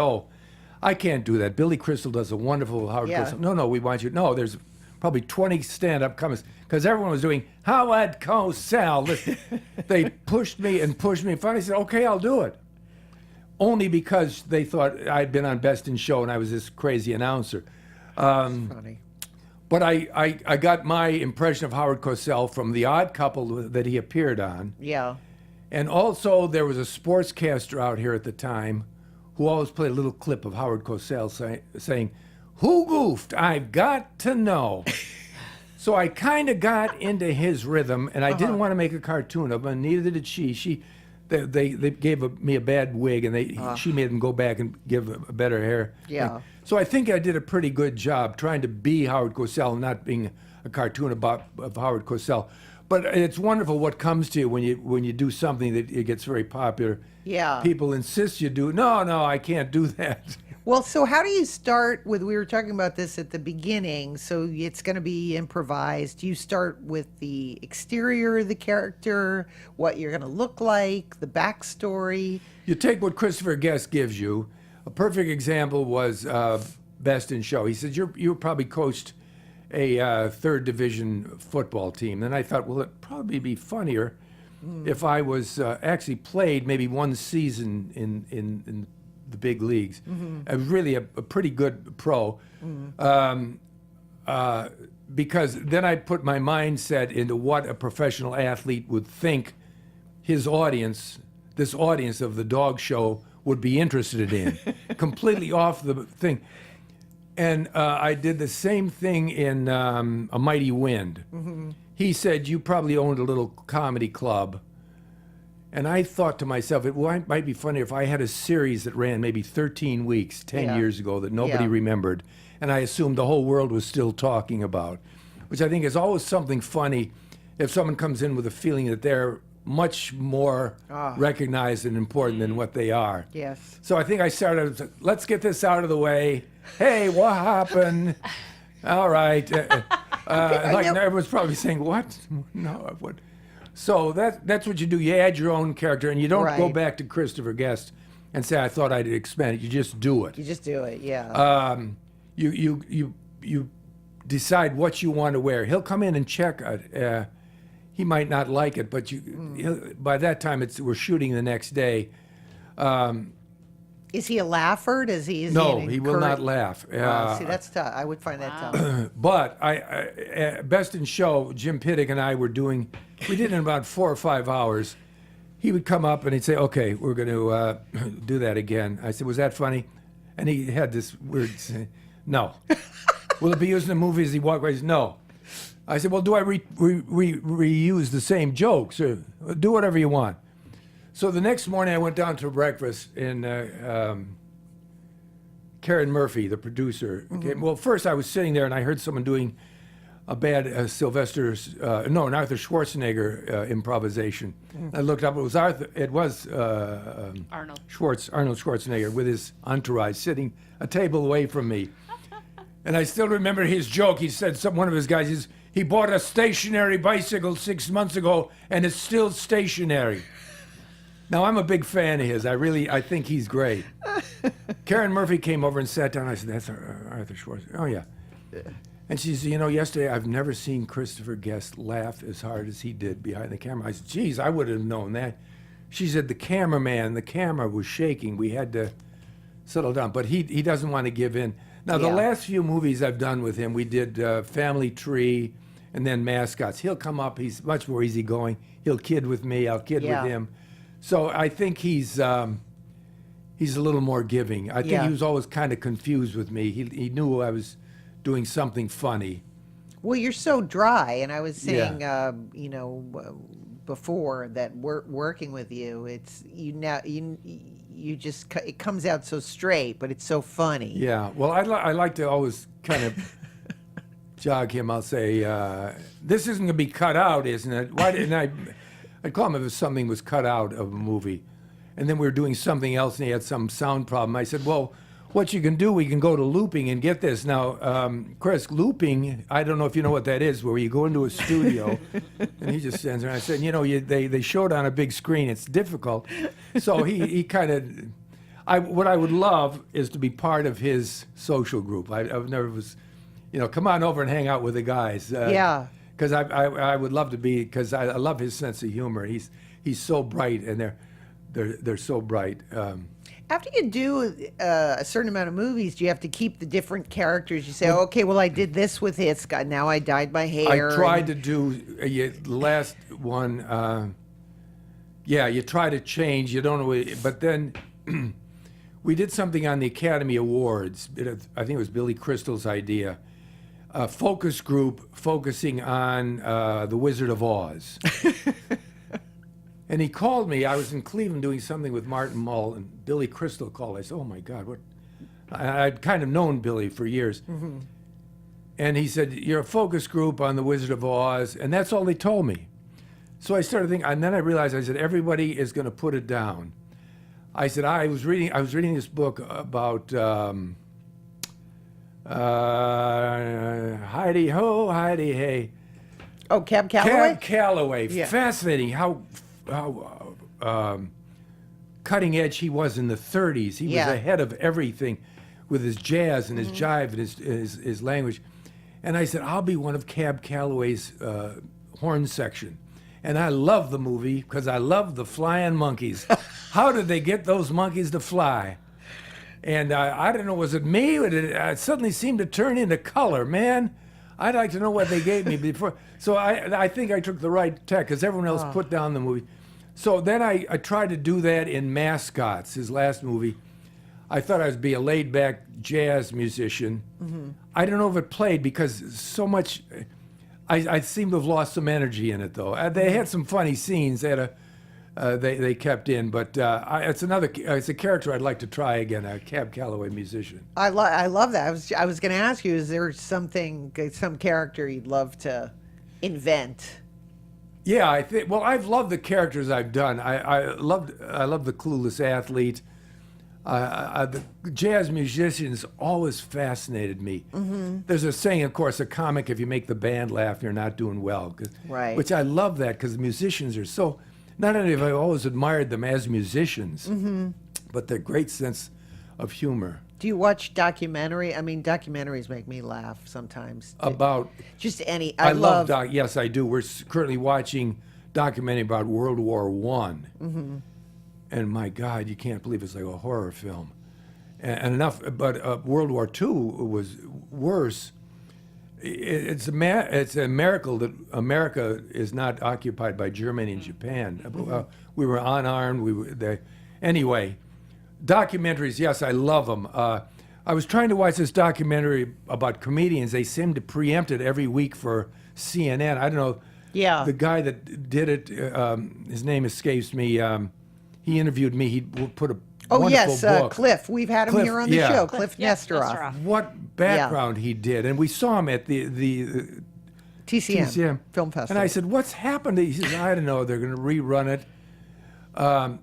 I can't do that. Billy Crystal does a wonderful Howard Cosell. No, we want you. No, there's probably 20 stand-up comics, because everyone was doing Howard Cosell. They pushed me and pushed me. And finally said, okay, I'll do it. Only because they thought I'd been on Best in Show and I was this crazy announcer. That's funny. But I got my impression of Howard Cosell from The Odd Couple that he appeared on. Yeah. And also there was a sportscaster out here at the time who always played a little clip of Howard Cosell saying, who goofed? I've got to know. So I kind of got into his rhythm, and I didn't want to make a cartoon of him, and neither did she. They gave me a bad wig, and she made him go back and give a better hair. Yeah. So I think I did a pretty good job trying to be Howard Cosell and not being a cartoon of Howard Cosell. But it's wonderful what comes to you when you do something that it gets very popular. Yeah. People insist you do. No, I can't do that. Well, so how do you start with, we were talking about this at the beginning, so it's going to be improvised. You start with the exterior of the character, what you're going to look like, the backstory. You take what Christopher Guest gives you. A perfect example was Best in Show. He said, you probably coached a third division football team. And I thought, well, it'd probably be funnier if I was actually played maybe one season in the big leagues. I was really a pretty good pro. Because then I put my mindset into what a professional athlete would think his audience, this audience of the dog show, would be interested in. Completely off the thing. And I did the same thing in A Mighty Wind. He said, you probably owned a little comedy club. And I thought to myself, it might be funny if I had a series that ran maybe 13 weeks, 10 years ago, that nobody remembered, and I assumed the whole world was still talking about, which I think is always something funny if someone comes in with a feeling that they're much more recognized and important than what they are. Yes. So I think I started, let's get this out of the way. Hey, what happened? All right. Like everyone's probably saying, what? No, what? So that's what you do. You add your own character, and you don't go back to Christopher Guest and say, I thought I'd expand it. You just do it. You just do it, yeah. You decide what you want to wear. He'll come in and check it. He might not like it, but by that time we're shooting the next day. Is he a laugher? No, he will not laugh. See, that's tough. I would find that tough. But Best in Show, Jim Pittick and I we did it in about 4 or 5 hours. He would come up and he'd say, okay, we're going to do that again. I said, was that funny? And he had this weird, no. Will it be used in the movies? He walked away, he said, no. I said, well, do I reuse the same jokes? Or do whatever you want. So the next morning I went down to breakfast and Karen Murphy, the producer, came. Well, first I was sitting there and I heard someone doing a bad an Arthur Schwarzenegger improvisation. I looked up. It was Arnold Arnold Schwarzenegger with his entourage sitting a table away from me. And I still remember his joke. He said, one of his guys, he bought a stationary bicycle 6 months ago, and it's still stationary. Now, I'm a big fan of his. I think he's great. Karen Murphy came over and sat down. I said, that's Arthur Schwarzenegger. Oh, yeah. And she said, yesterday I've never seen Christopher Guest laugh as hard as he did behind the camera. I said, geez, I would have known that. She said, the camera was shaking. We had to settle down. But he doesn't want to give in. Now, the last few movies I've done with him, we did Family Tree and then Mascots. He'll come up. He's much more easygoing. He'll kid with me. I'll kid with him. So I think he's a little more giving. I think he was always kind of confused with me. He knew I was doing something funny. Well, you're so dry, and I was saying, before that working with you, it's you just it comes out so straight, but it's so funny. Yeah. Well, I like to always kind of jog him. I'll say, "This isn't going to be cut out, isn't it?" Why didn't I'd call him if something was cut out of a movie, and then we were doing something else, and he had some sound problem. I said, "Well, what you can do, we can go to looping and get this." Now, Chris, looping, I don't know if you know what that is, where you go into a studio and he just stands there. And I said, they show it on a big screen. It's difficult. So he kind of, what I would love is to be part of his social group. I've never was, come on over and hang out with the guys. Because I would love to be, because I love his sense of humor. He's so bright, and they're so bright. After you do a certain amount of movies, do you have to keep the different characters? You say, okay, well, I did this with this guy. Now I dyed my hair. I tried to do the last one. You try to change. You don't know, but then we did something on the Academy Awards. I think it was Billy Crystal's idea. A focus group focusing on The Wizard of Oz. And he called me. I was in Cleveland doing something with Martin Mull, and Billy Crystal called. I said, "Oh my God, what?" I'd kind of known Billy for years. Mm-hmm. And he said, "You're a focus group on The Wizard of Oz," and that's all they told me. So I started thinking, and then I realized, I said, everybody is going to put it down. I said, I was reading this book about Heidi Ho, Heidi Hey. Oh, Cab Calloway? Cab Calloway. Yeah. Fascinating how cutting edge he was in the 30s. He was ahead of everything with his jazz and his jive and his language. And I said, I'll be one of Cab Calloway's horn section. And I love the movie because I love the flying monkeys. How did they get those monkeys to fly? And I don't know, was it me? Or did it suddenly seemed to turn into color, man? I'd like to know what they gave me before. So I think I took the right tack because everyone else put down the movie. So then I tried to do that in Mascots, his last movie. I thought I would be a laid-back jazz musician. Mm-hmm. I don't know if it played because so much. I seem to have lost some energy in it, though. They had some funny scenes. They had they kept in, but it's a character I'd like to try again, a Cab Calloway musician. I love that. I was going to ask you, is there some character you'd love to invent? Yeah, I've loved the characters I've done. I love the clueless athlete. The jazz musicians always fascinated me. Mm-hmm. There's a saying, of course, a comic, if you make the band laugh, you're not doing well. Right. Which I love that because musicians are so, not only have I always admired them as musicians, but their great sense of humor. Do you watch documentary? I mean, documentaries make me laugh sometimes. About? Just any. Yes, I do. We're currently watching documentary about World War I. Mm-hmm. And my God, you can't believe it's like a horror film. And enough, but World War II was worse. It's a miracle that America is not occupied by Germany and Japan. Mm-hmm. We were unarmed. Anyway, documentaries, yes, I love them. I was trying to watch this documentary about comedians. They seem to preempt it every week for CNN. I don't know. Yeah. The guy that did it, his name escapes me. He interviewed me. He put a wonderful book. Cliff. We've had him here on the show. Cliff Nesteroff. What background he did, and we saw him at the TCM. Film Festival. And I said, what's happened? He says, I don't know. They're going to rerun it.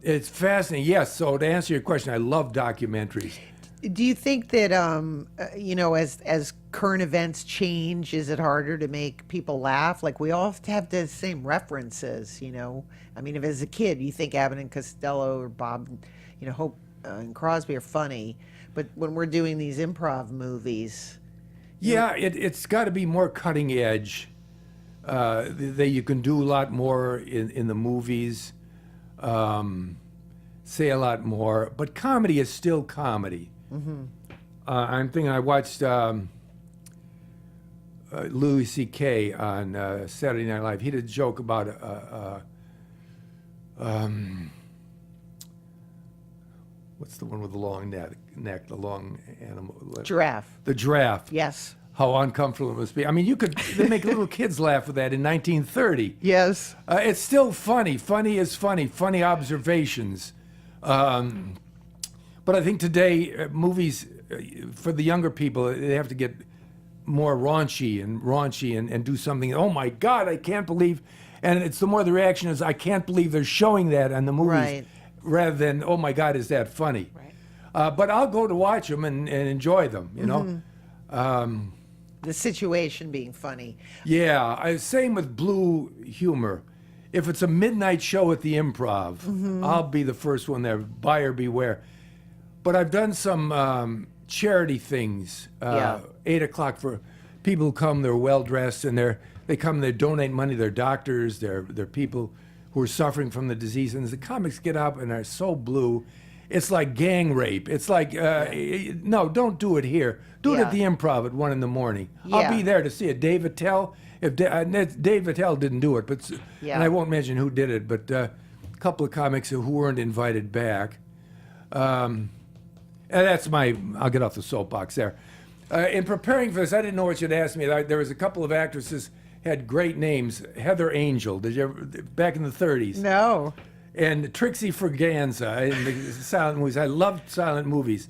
It's fascinating. Yes, so to answer your question, I love documentaries. Do you think that, as current events change, is it harder to make people laugh? Like, we all have to have the same references, I mean, if as a kid, you think Abbott and Costello or Bob, Hope and Crosby are funny. But when we're doing these improv movies... Yeah, it's got to be more cutting edge. That you can do a lot more in the movies, say a lot more. But comedy is still comedy. Mm-hmm. I'm thinking I watched Louis C.K. on Saturday Night Live. He did a joke about what's the one with the long neck, the long animal? Giraffe. The giraffe. Yes. How uncomfortable it must be. I mean, they make little kids laugh with that in 1930. Yes. It's still funny. Funny is funny. Funny observations. But I think today, movies, for the younger people, they have to get more raunchy and do something. Oh my God, I can't believe. And it's the more the reaction is, I can't believe they're showing that on the movies. Right. Rather than, oh my God, is that funny? Right. But I'll go to watch them and enjoy them, The situation being funny. Yeah, same with blue humor. If it's a midnight show at the Improv, I'll be the first one there, buyer beware. But I've done some charity things, 8 o'clock for people who come, they're well-dressed, and they come, they donate money, they're doctors, they're people who are suffering from the disease, and the comics get up and are so blue. It's like gang rape. It's like, no, don't do it here. Do it at the Improv at 1 a.m. I'll be there to see it. Dave Attell, Dave Attell didn't do it, but and I won't mention who did it, but a couple of comics who weren't invited back. And that's I'll get off the soapbox there. In preparing for this, I didn't know what you'd ask me. There was a couple of actresses had great names. Heather Angel, did you ever, back in the 30s? No. And Trixie Fraganza in the silent movies. I loved silent movies.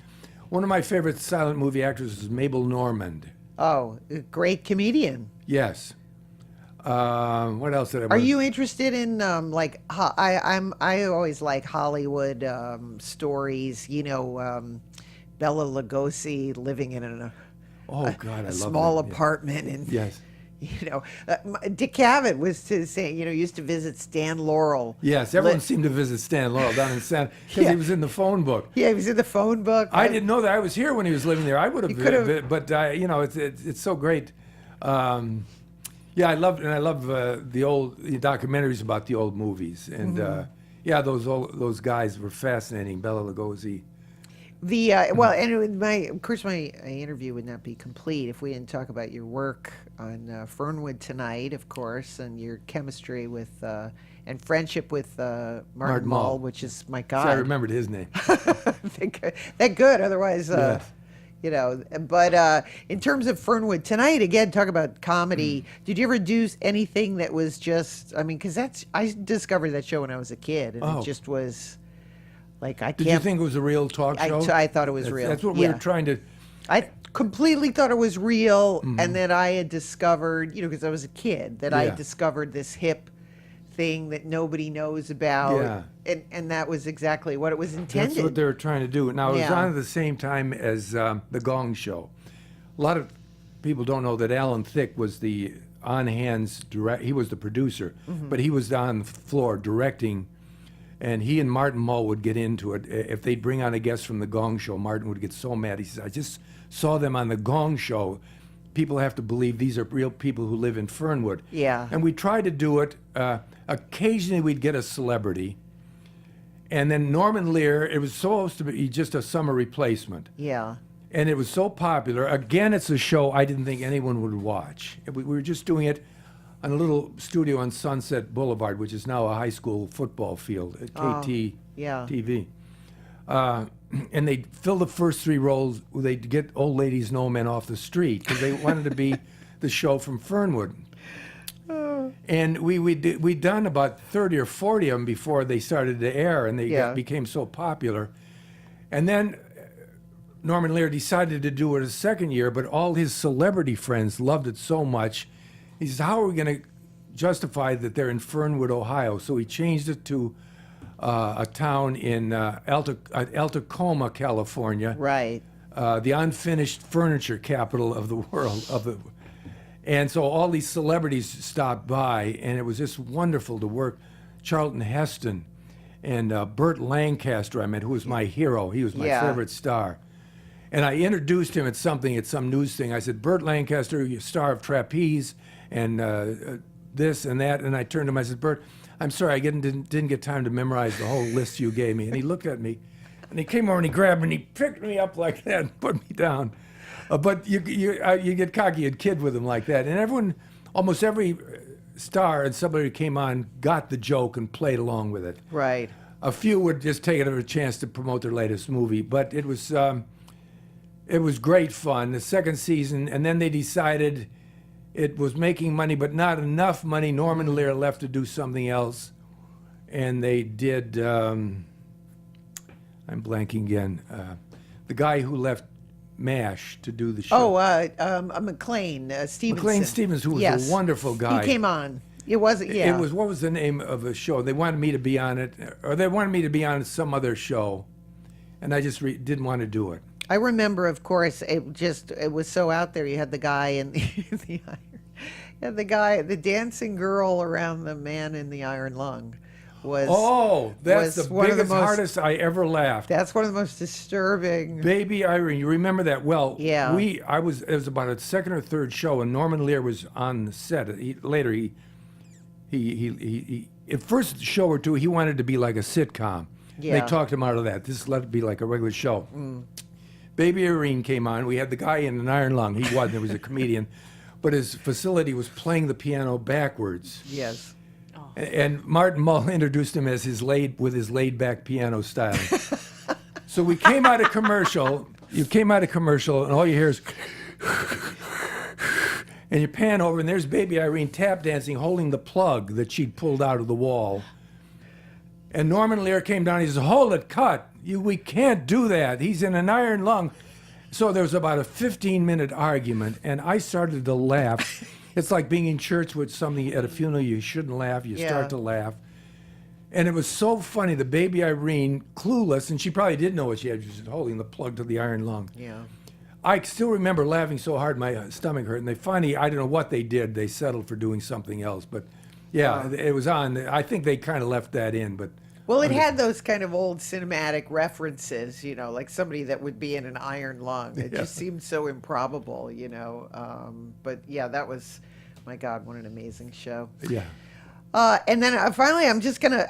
One of my favorite silent movie actors is Mabel Normand. Oh, a great comedian. Yes. What else did I? Are you interested in I always like Hollywood stories. Bela Lugosi living in a small apartment and yes. Dick Cavett was to say, used to visit Stan Laurel. Yes, everyone seemed to visit Stan Laurel down in San, because he was in the phone book. Yeah, he was in the phone book. I didn't know that I was here when he was living there. I would have, but it's so great. I love the old documentaries about the old movies, and those guys were fascinating. Bela Lugosi. Of course, my interview would not be complete if we didn't talk about your work on Fernwood tonight, of course, and your chemistry with and friendship with Martin Mull, which is my God. See, I remembered his name. that good. Otherwise, yes. But in terms of Fernwood tonight, again, talk about comedy. Did you ever do anything that was just? I mean, because I discovered that show when I was a kid, and it just was. Did you think it was a real talk show? I thought it was real. That's what we were trying to... I completely thought it was real, and that I had discovered, because I was a kid, that I discovered this hip thing that nobody knows about, and that was exactly what it was intended. That's what they were trying to do. Now, it was on at the same time as The Gong Show. A lot of people don't know that Alan Thicke was the on-hands direct. He was the producer, but he was on the floor directing. And he and Martin Mull would get into it. If they'd bring on a guest from The Gong Show, Martin would get so mad. He says, I just saw them on The Gong Show. People have to believe these are real people who live in Fernwood. Yeah. And we tried to do it. Occasionally we'd get a celebrity. And then Norman Lear, it was supposed to be just a summer replacement. Yeah. And it was so popular. Again, it's a show I didn't think anyone would watch. We were just doing it on a little studio on Sunset Boulevard, which is now a high school football field at KT TV. And they'd fill the first 3 rows. They'd get old ladies, no men off the street because they wanted to be the show from Fernwood. And we'd done about 30 or 40 of them before they started to air, and they became so popular. And then Norman Lear decided to do it a second year, but all his celebrity friends loved it so much. He says, how are we going to justify that they're in Fernwood, Ohio? So he changed it to a town in Tacoma, California. Right. The unfinished furniture capital of the world. And so all these celebrities stopped by, and it was just wonderful to work. Charlton Heston and Burt Lancaster, I met, who was my hero. He was my favorite star. And I introduced him at some news thing. I said, Burt Lancaster, you star of Trapeze, and this and that. And I turned to him, I said, Burt, I'm sorry, I didn't get time to memorize the whole list you gave me. And he looked at me, and he came over and he grabbed me and he picked me up like that and put me down. But you get cocky, a kid with him like that. And everyone, almost every star and somebody who came on got the joke and played along with it. Right. A few would just take it as a chance to promote their latest movie. But it was great fun, the second season. And then they decided it was making money, but not enough money. Norman Lear left to do something else. And they did, I'm blanking again, the guy who left MASH to do the show. McLean Stevenson. McLean Stevens, who was a wonderful guy. He came on. It wasn't, It was, what was the name of the show? They wanted me to be on it, or they wanted me to be on some other show, and I just didn't want to do it. I remember, of course, it was so out there. You had the guy in the iron, the dancing girl around the man in the iron lung. That's the one of the biggest, hardest I ever laughed. That's one of the most disturbing. Baby Irene, you remember that? Well, yeah. It was about a second or third show, and Norman Lear was on the set. Later, he at first show or two, he wanted to be like a sitcom. Yeah. They talked him out of that. Let it be like a regular show. Baby Irene came on. We had the guy in an iron lung. He wasn't. He was a comedian. But his facility was playing the piano backwards. Yes. And Martin Mull introduced him as his laid-back piano style. So we came out of commercial. You came out of commercial, and all you hear is, and you pan over, and there's Baby Irene tap dancing, holding the plug that she'd pulled out of the wall. And Norman Lear came down. He says, "Hold it, cut! We can't do that. He's in an iron lung." So there was about a 15-minute argument, and I started to laugh. It's like being in church with somebody at a funeral. You shouldn't laugh. You start to laugh. And it was so funny. The Baby Irene, clueless, and she probably didn't know what she had. She was holding the plug to the iron lung. Yeah. I still remember laughing so hard my stomach hurt. And they finally, I don't know what they did. They settled for doing something else. But, yeah, it was on. I think they kind of left that in. But well, it had those kind of old cinematic references, like somebody that would be in an iron lung. It just seemed so improbable, But yeah, that was, my God, what an amazing show. Yeah. And then finally, I'm just going to,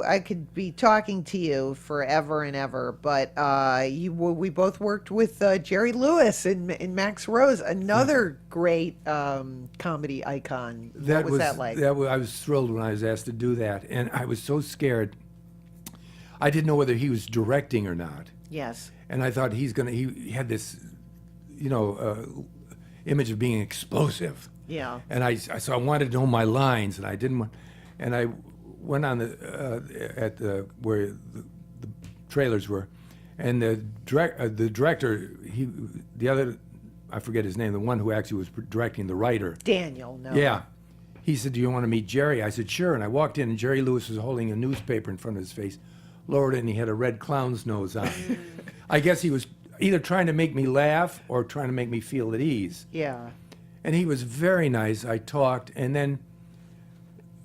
I could be talking to you forever and ever, but we both worked with Jerry Lewis in Max Rose, another great comedy icon. What was that like? I was thrilled when I was asked to do that, and I was so scared. I didn't know whether he was directing or not. Yes. And I thought he had this, image of being explosive. Yeah. And so I wanted to know my lines, and I didn't want, and I went on where the trailers were, and the director, I forget his name, the one who actually was directing, the writer. Daniel, no. Yeah. He said, "Do you want to meet Jerry?" I said, "Sure." And I walked in, and Jerry Lewis was holding a newspaper in front of his face, lowered it, and he had a red clown's nose on. I guess he was either trying to make me laugh or trying to make me feel at ease. Yeah. And he was very nice. I talked, and then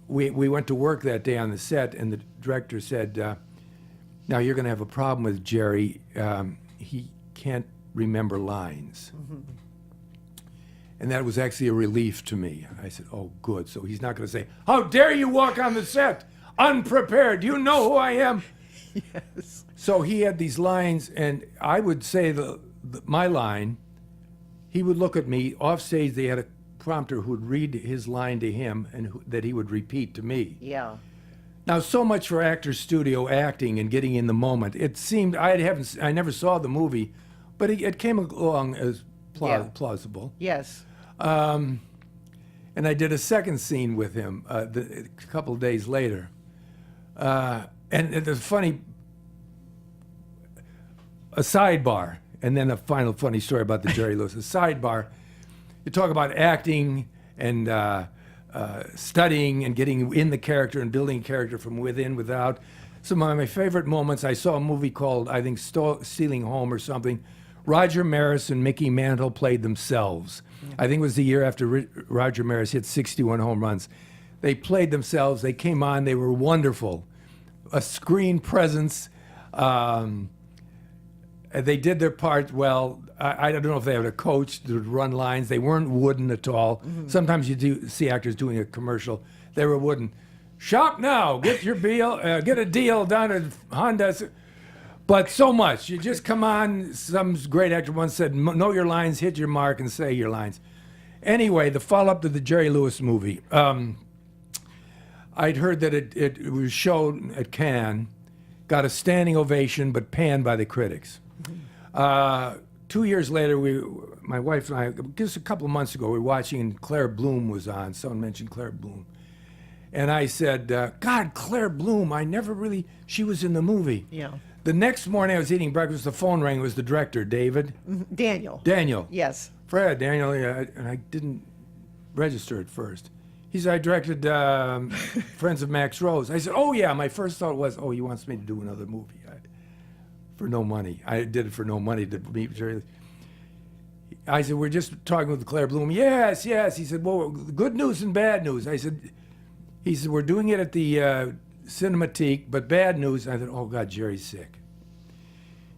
we went to work that day on the set, and the director said, "Now you're going to have a problem with Jerry. He can't remember lines." Mm-hmm. And that was actually a relief to me. I said, "Oh, good. So he's not going to say, 'How dare you walk on the set unprepared? You know who I am?'" Yes. So he had these lines, and I would say my line. He would look at me off stage. They had a prompter who would read his line to him, and that he would repeat to me. Yeah. Now, so much for actor studio acting and getting in the moment. It seemed I never saw the movie, but it came along as plausible. Yes. And I did a second scene with him a couple of days later, and the a sidebar. And then a final funny story about the Jerry Lewis. A sidebar, you talk about acting and studying and getting in the character and building a character from within, without. Some of my favorite moments, I saw a movie called, I think, Stealing Home or something. Roger Maris and Mickey Mantle played themselves. I think it was the year after Roger Maris hit 61 home runs. They played themselves. They came on. They were wonderful. A screen presence. They did their part well. I don't know if they had a coach that would run lines. They weren't wooden at all. Sometimes you do see actors doing a commercial. They were wooden. Shop now. Get your deal. Get a deal down at Honda. But so much. You just come on. Some great actor once said, know your lines, hit your mark, and say your lines. Anyway, the follow-up to the Jerry Lewis movie. I'd heard that it was shown at Cannes, got a standing ovation, but panned by the critics. 2 years later, my wife and I, just a couple of months ago, we were watching, and Claire Bloom was on. Someone mentioned Claire Bloom. And I said, God, Claire Bloom, she was in the movie. Yeah. The next morning I was eating breakfast, the phone rang. It was the director, David. Daniel. Yes. Fred, Daniel, yeah, and I didn't register at first. He said, I directed Friends of Max Rose. I said, oh yeah, my first thought was, he wants me to do another movie. For no money. I did it for no money to meet Jerry. I said, we're just talking with Claire Bloom. Yes. He said, well, good news and bad news. He said, we're doing it at the Cinematique, but bad news. I said, oh, God, Jerry's sick.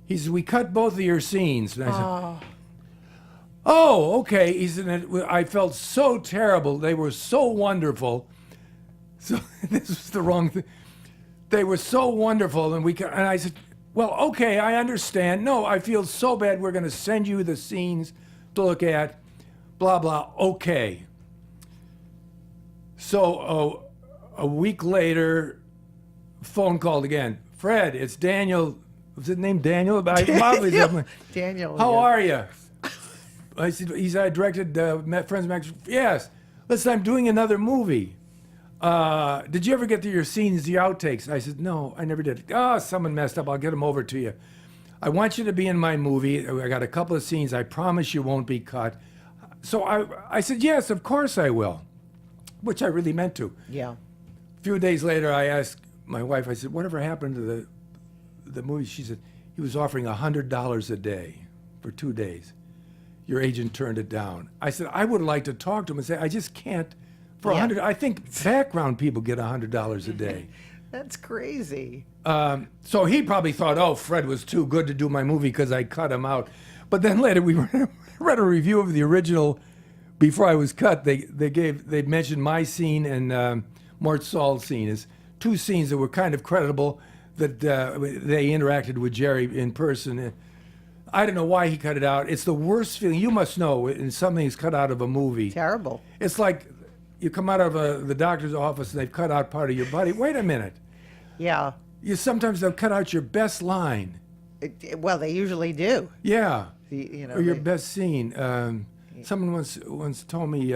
He said, we cut both of your scenes. And I said, oh, okay. He said, I felt so terrible. They were so wonderful. So this was the wrong thing. They were so wonderful. And I said, well, okay, I understand. No, I feel so bad. We're going to send you the scenes to look at, blah, blah. Okay. So a week later, phone called again. Fred, it's Daniel. Was his name Daniel? Daniel. How are you? I said, I directed Friends of Max. Yes. Listen, I'm doing another movie. Did you ever get to your scenes, your outtakes? I said, no, I never did. Someone messed up. I'll get them over to you. I want you to be in my movie. I got a couple of scenes. I promise you won't be cut. So I said, yes, of course I will, which I really meant to. Yeah. A few days later, I asked my wife, I said, whatever happened to the movie? She said, he was offering $100 a day for 2 days. Your agent turned it down. I said, I would like to talk to him and say, I just can't. For $100, I think background people get $100 a day. That's crazy. So he probably thought, Fred was too good to do my movie because I cut him out. But then later we read a review of the original. Before I was cut, they mentioned my scene and Mort Saul's scene as two scenes that were kind of credible, that they interacted with Jerry in person. I don't know why he cut it out. It's the worst feeling. You must know when something's cut out of a movie. Terrible. It's like you come out of the doctor's office and they've cut out part of your body. Wait a minute. Yeah. Sometimes they'll cut out your best line. Well, they usually do. Yeah. Or your best scene. Someone once told me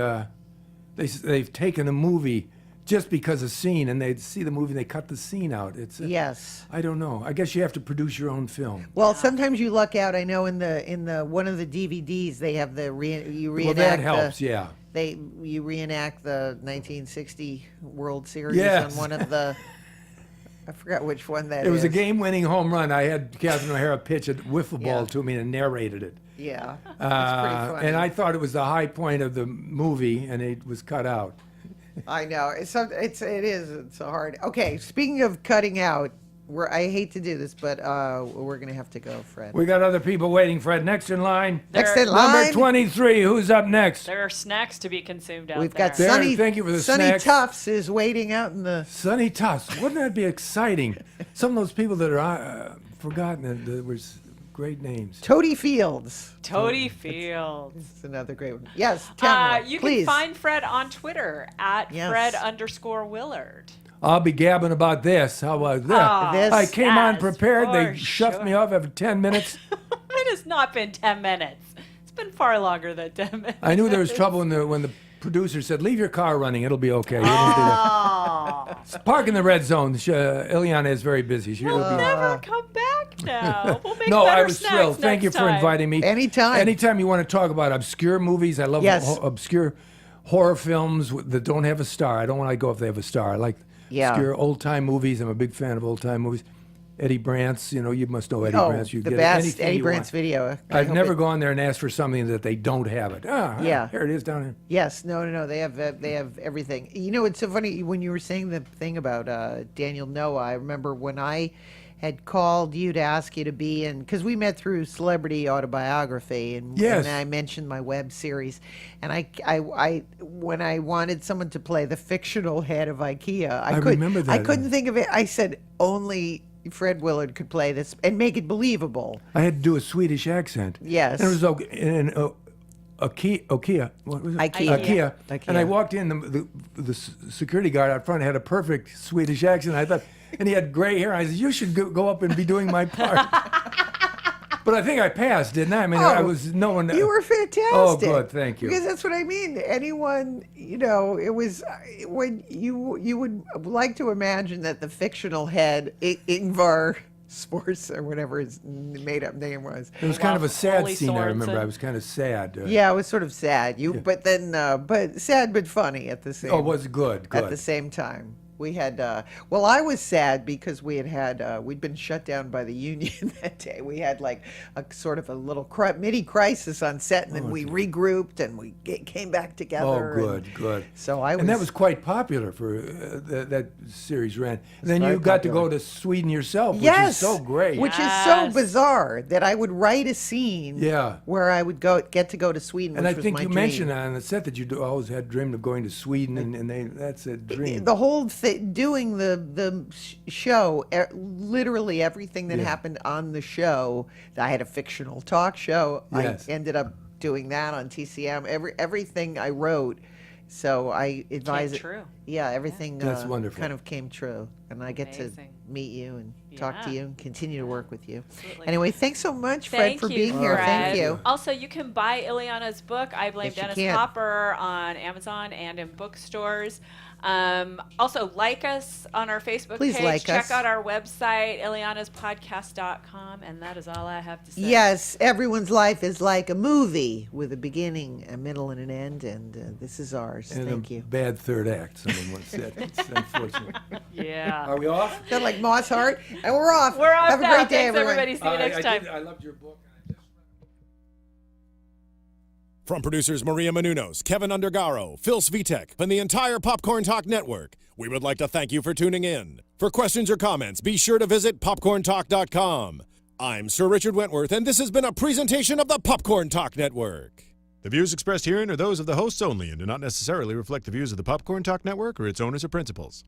they've taken a movie just because of scene, and they see the movie and they cut the scene out. Yes. I don't know. I guess you have to produce your own film. Well, sometimes you luck out. I know in the one of the DVDs they have you reenact. Well, that helps. Yeah. You reenact the 1960 World Series Yes. on one of the. I forgot which one that is. It was a game-winning home run. I had Catherine O'Hara pitch a wiffle ball to me and narrated it. Yeah. It's pretty funny. And I thought it was the high point of the movie, and it was cut out. I know. It's so hard. Okay, speaking of cutting out, I hate to do this, but we're going to have to go, Fred. We got other people waiting, Fred. Next in line. Next in line. Number 23. Who's up next? There are snacks to be consumed out We've there. got Sunny. Thank you for the Sunny snacks. Tufts is waiting out in the. Sunny Tufts. Wouldn't that be exciting? Some of those people that are forgotten, there was great names. Toady Fields. Toady Fields. It's another great one. Yes, Tamara, you please. can find Fred on Twitter at Yes. Fred_Willard. I'll be gabbing about this. How about that? This- I came on yes, prepared. They for shoved sure. me off after 10 minutes. It has not been 10 minutes. It's been far longer than 10 minutes. I knew there was trouble when the producer said, leave your car running. It'll be okay. You don't do that. Park in the red zone. Illeana is very busy. She'll be Never come back now. We'll make No, better I was snacks thrilled. Thank you next for time. inviting me. Anytime. Anytime you want to talk about obscure movies, I love Yes. obscure horror films that don't have a star. I don't want to go if they have a star. I like Yeah. obscure old-time movies. I'm a big fan of old-time movies. Eddie Brandt's, you must know Eddie Oh, Brandt's. You the get best anything Eddie you Brandt's want. video. I've never gone there and asked for something that they don't have it. Yeah. Here it is down here. Yes, no. They have everything. It's so funny when you were saying the thing about Daniel Noah. I remember when I had called you to ask you to be in, because we met through Celebrity Autobiography, and, Yes. and I mentioned my web series, and I when I wanted someone to play the fictional head of IKEA, I remember that. I couldn't think of it. I said only Fred Willard could play this and make it believable. I had to do a Swedish accent. Yes. And it was IKEA. What was it? IKEA. And I walked in, the security guard out front had a perfect Swedish accent. I thought, and he had gray hair. I said, you should go up and be doing my part. But I think I passed, didn't I? I mean, I was no one. You were fantastic. Oh, good, thank you. Because that's what I mean. Anyone, it was when you would like to imagine that the fictional head, Ingvar Schwartz or whatever his made-up name was. It was kind of a sad Ole scene. I remember. Sorensen. I was kind of sad. Yeah, it was sort of sad. But then, but sad but funny at the same. Oh, it was good. At the same time. We had, I was sad because we'd been shut down by the union that day. We had like a sort of a little mini crisis on set, and then we regrouped and we came back together. Oh, good. So And that was quite popular for that series ran. And then very you got to popular. go to Sweden yourself, which yes, is so great. which is so Yes. bizarre that I would write a scene Yeah. where I would get to go to Sweden, And which I was think my you dream. mentioned on the set that you always had dreamed of going to Sweden, and that's a dream. The whole doing the show, literally everything that Yeah. happened on the show. I had a fictional talk show. Yes. I ended up doing that on TCM. Everything I wrote. So I advise it. true. Yeah, everything That's wonderful. kind of came true, and I get Amazing. to meet you and talk to Yeah. you and continue to work with you. Absolutely. Anyway, thanks so much, Fred, Thank for you, being here. Thank Fred. you. Also, you can buy Illeana's book, I Blame Yes, you Dennis can. Hopper, on Amazon and in bookstores. Also, like us on our Facebook Please page. like Check us. out our website, illeanaspodcast.com, and that is all I have to say. Yes, everyone's life is like a movie with a beginning, a middle, and an end, and this is ours. And Thank a you. bad third act, someone once said. It's unfortunate. Yeah. Are we off? Sound like Moss Hart, and we're off. We're off Have a now. great day, Thanks, everyone. everybody. See you next time. I loved your book. From producers Maria Menounos, Kevin Undergaro, Phil Svitek, and the entire Popcorn Talk Network, we would like to thank you for tuning in. For questions or comments, be sure to visit popcorntalk.com. I'm Sir Richard Wentworth, and this has been a presentation of the Popcorn Talk Network. The views expressed herein are those of the hosts only and do not necessarily reflect the views of the Popcorn Talk Network or its owners or principals.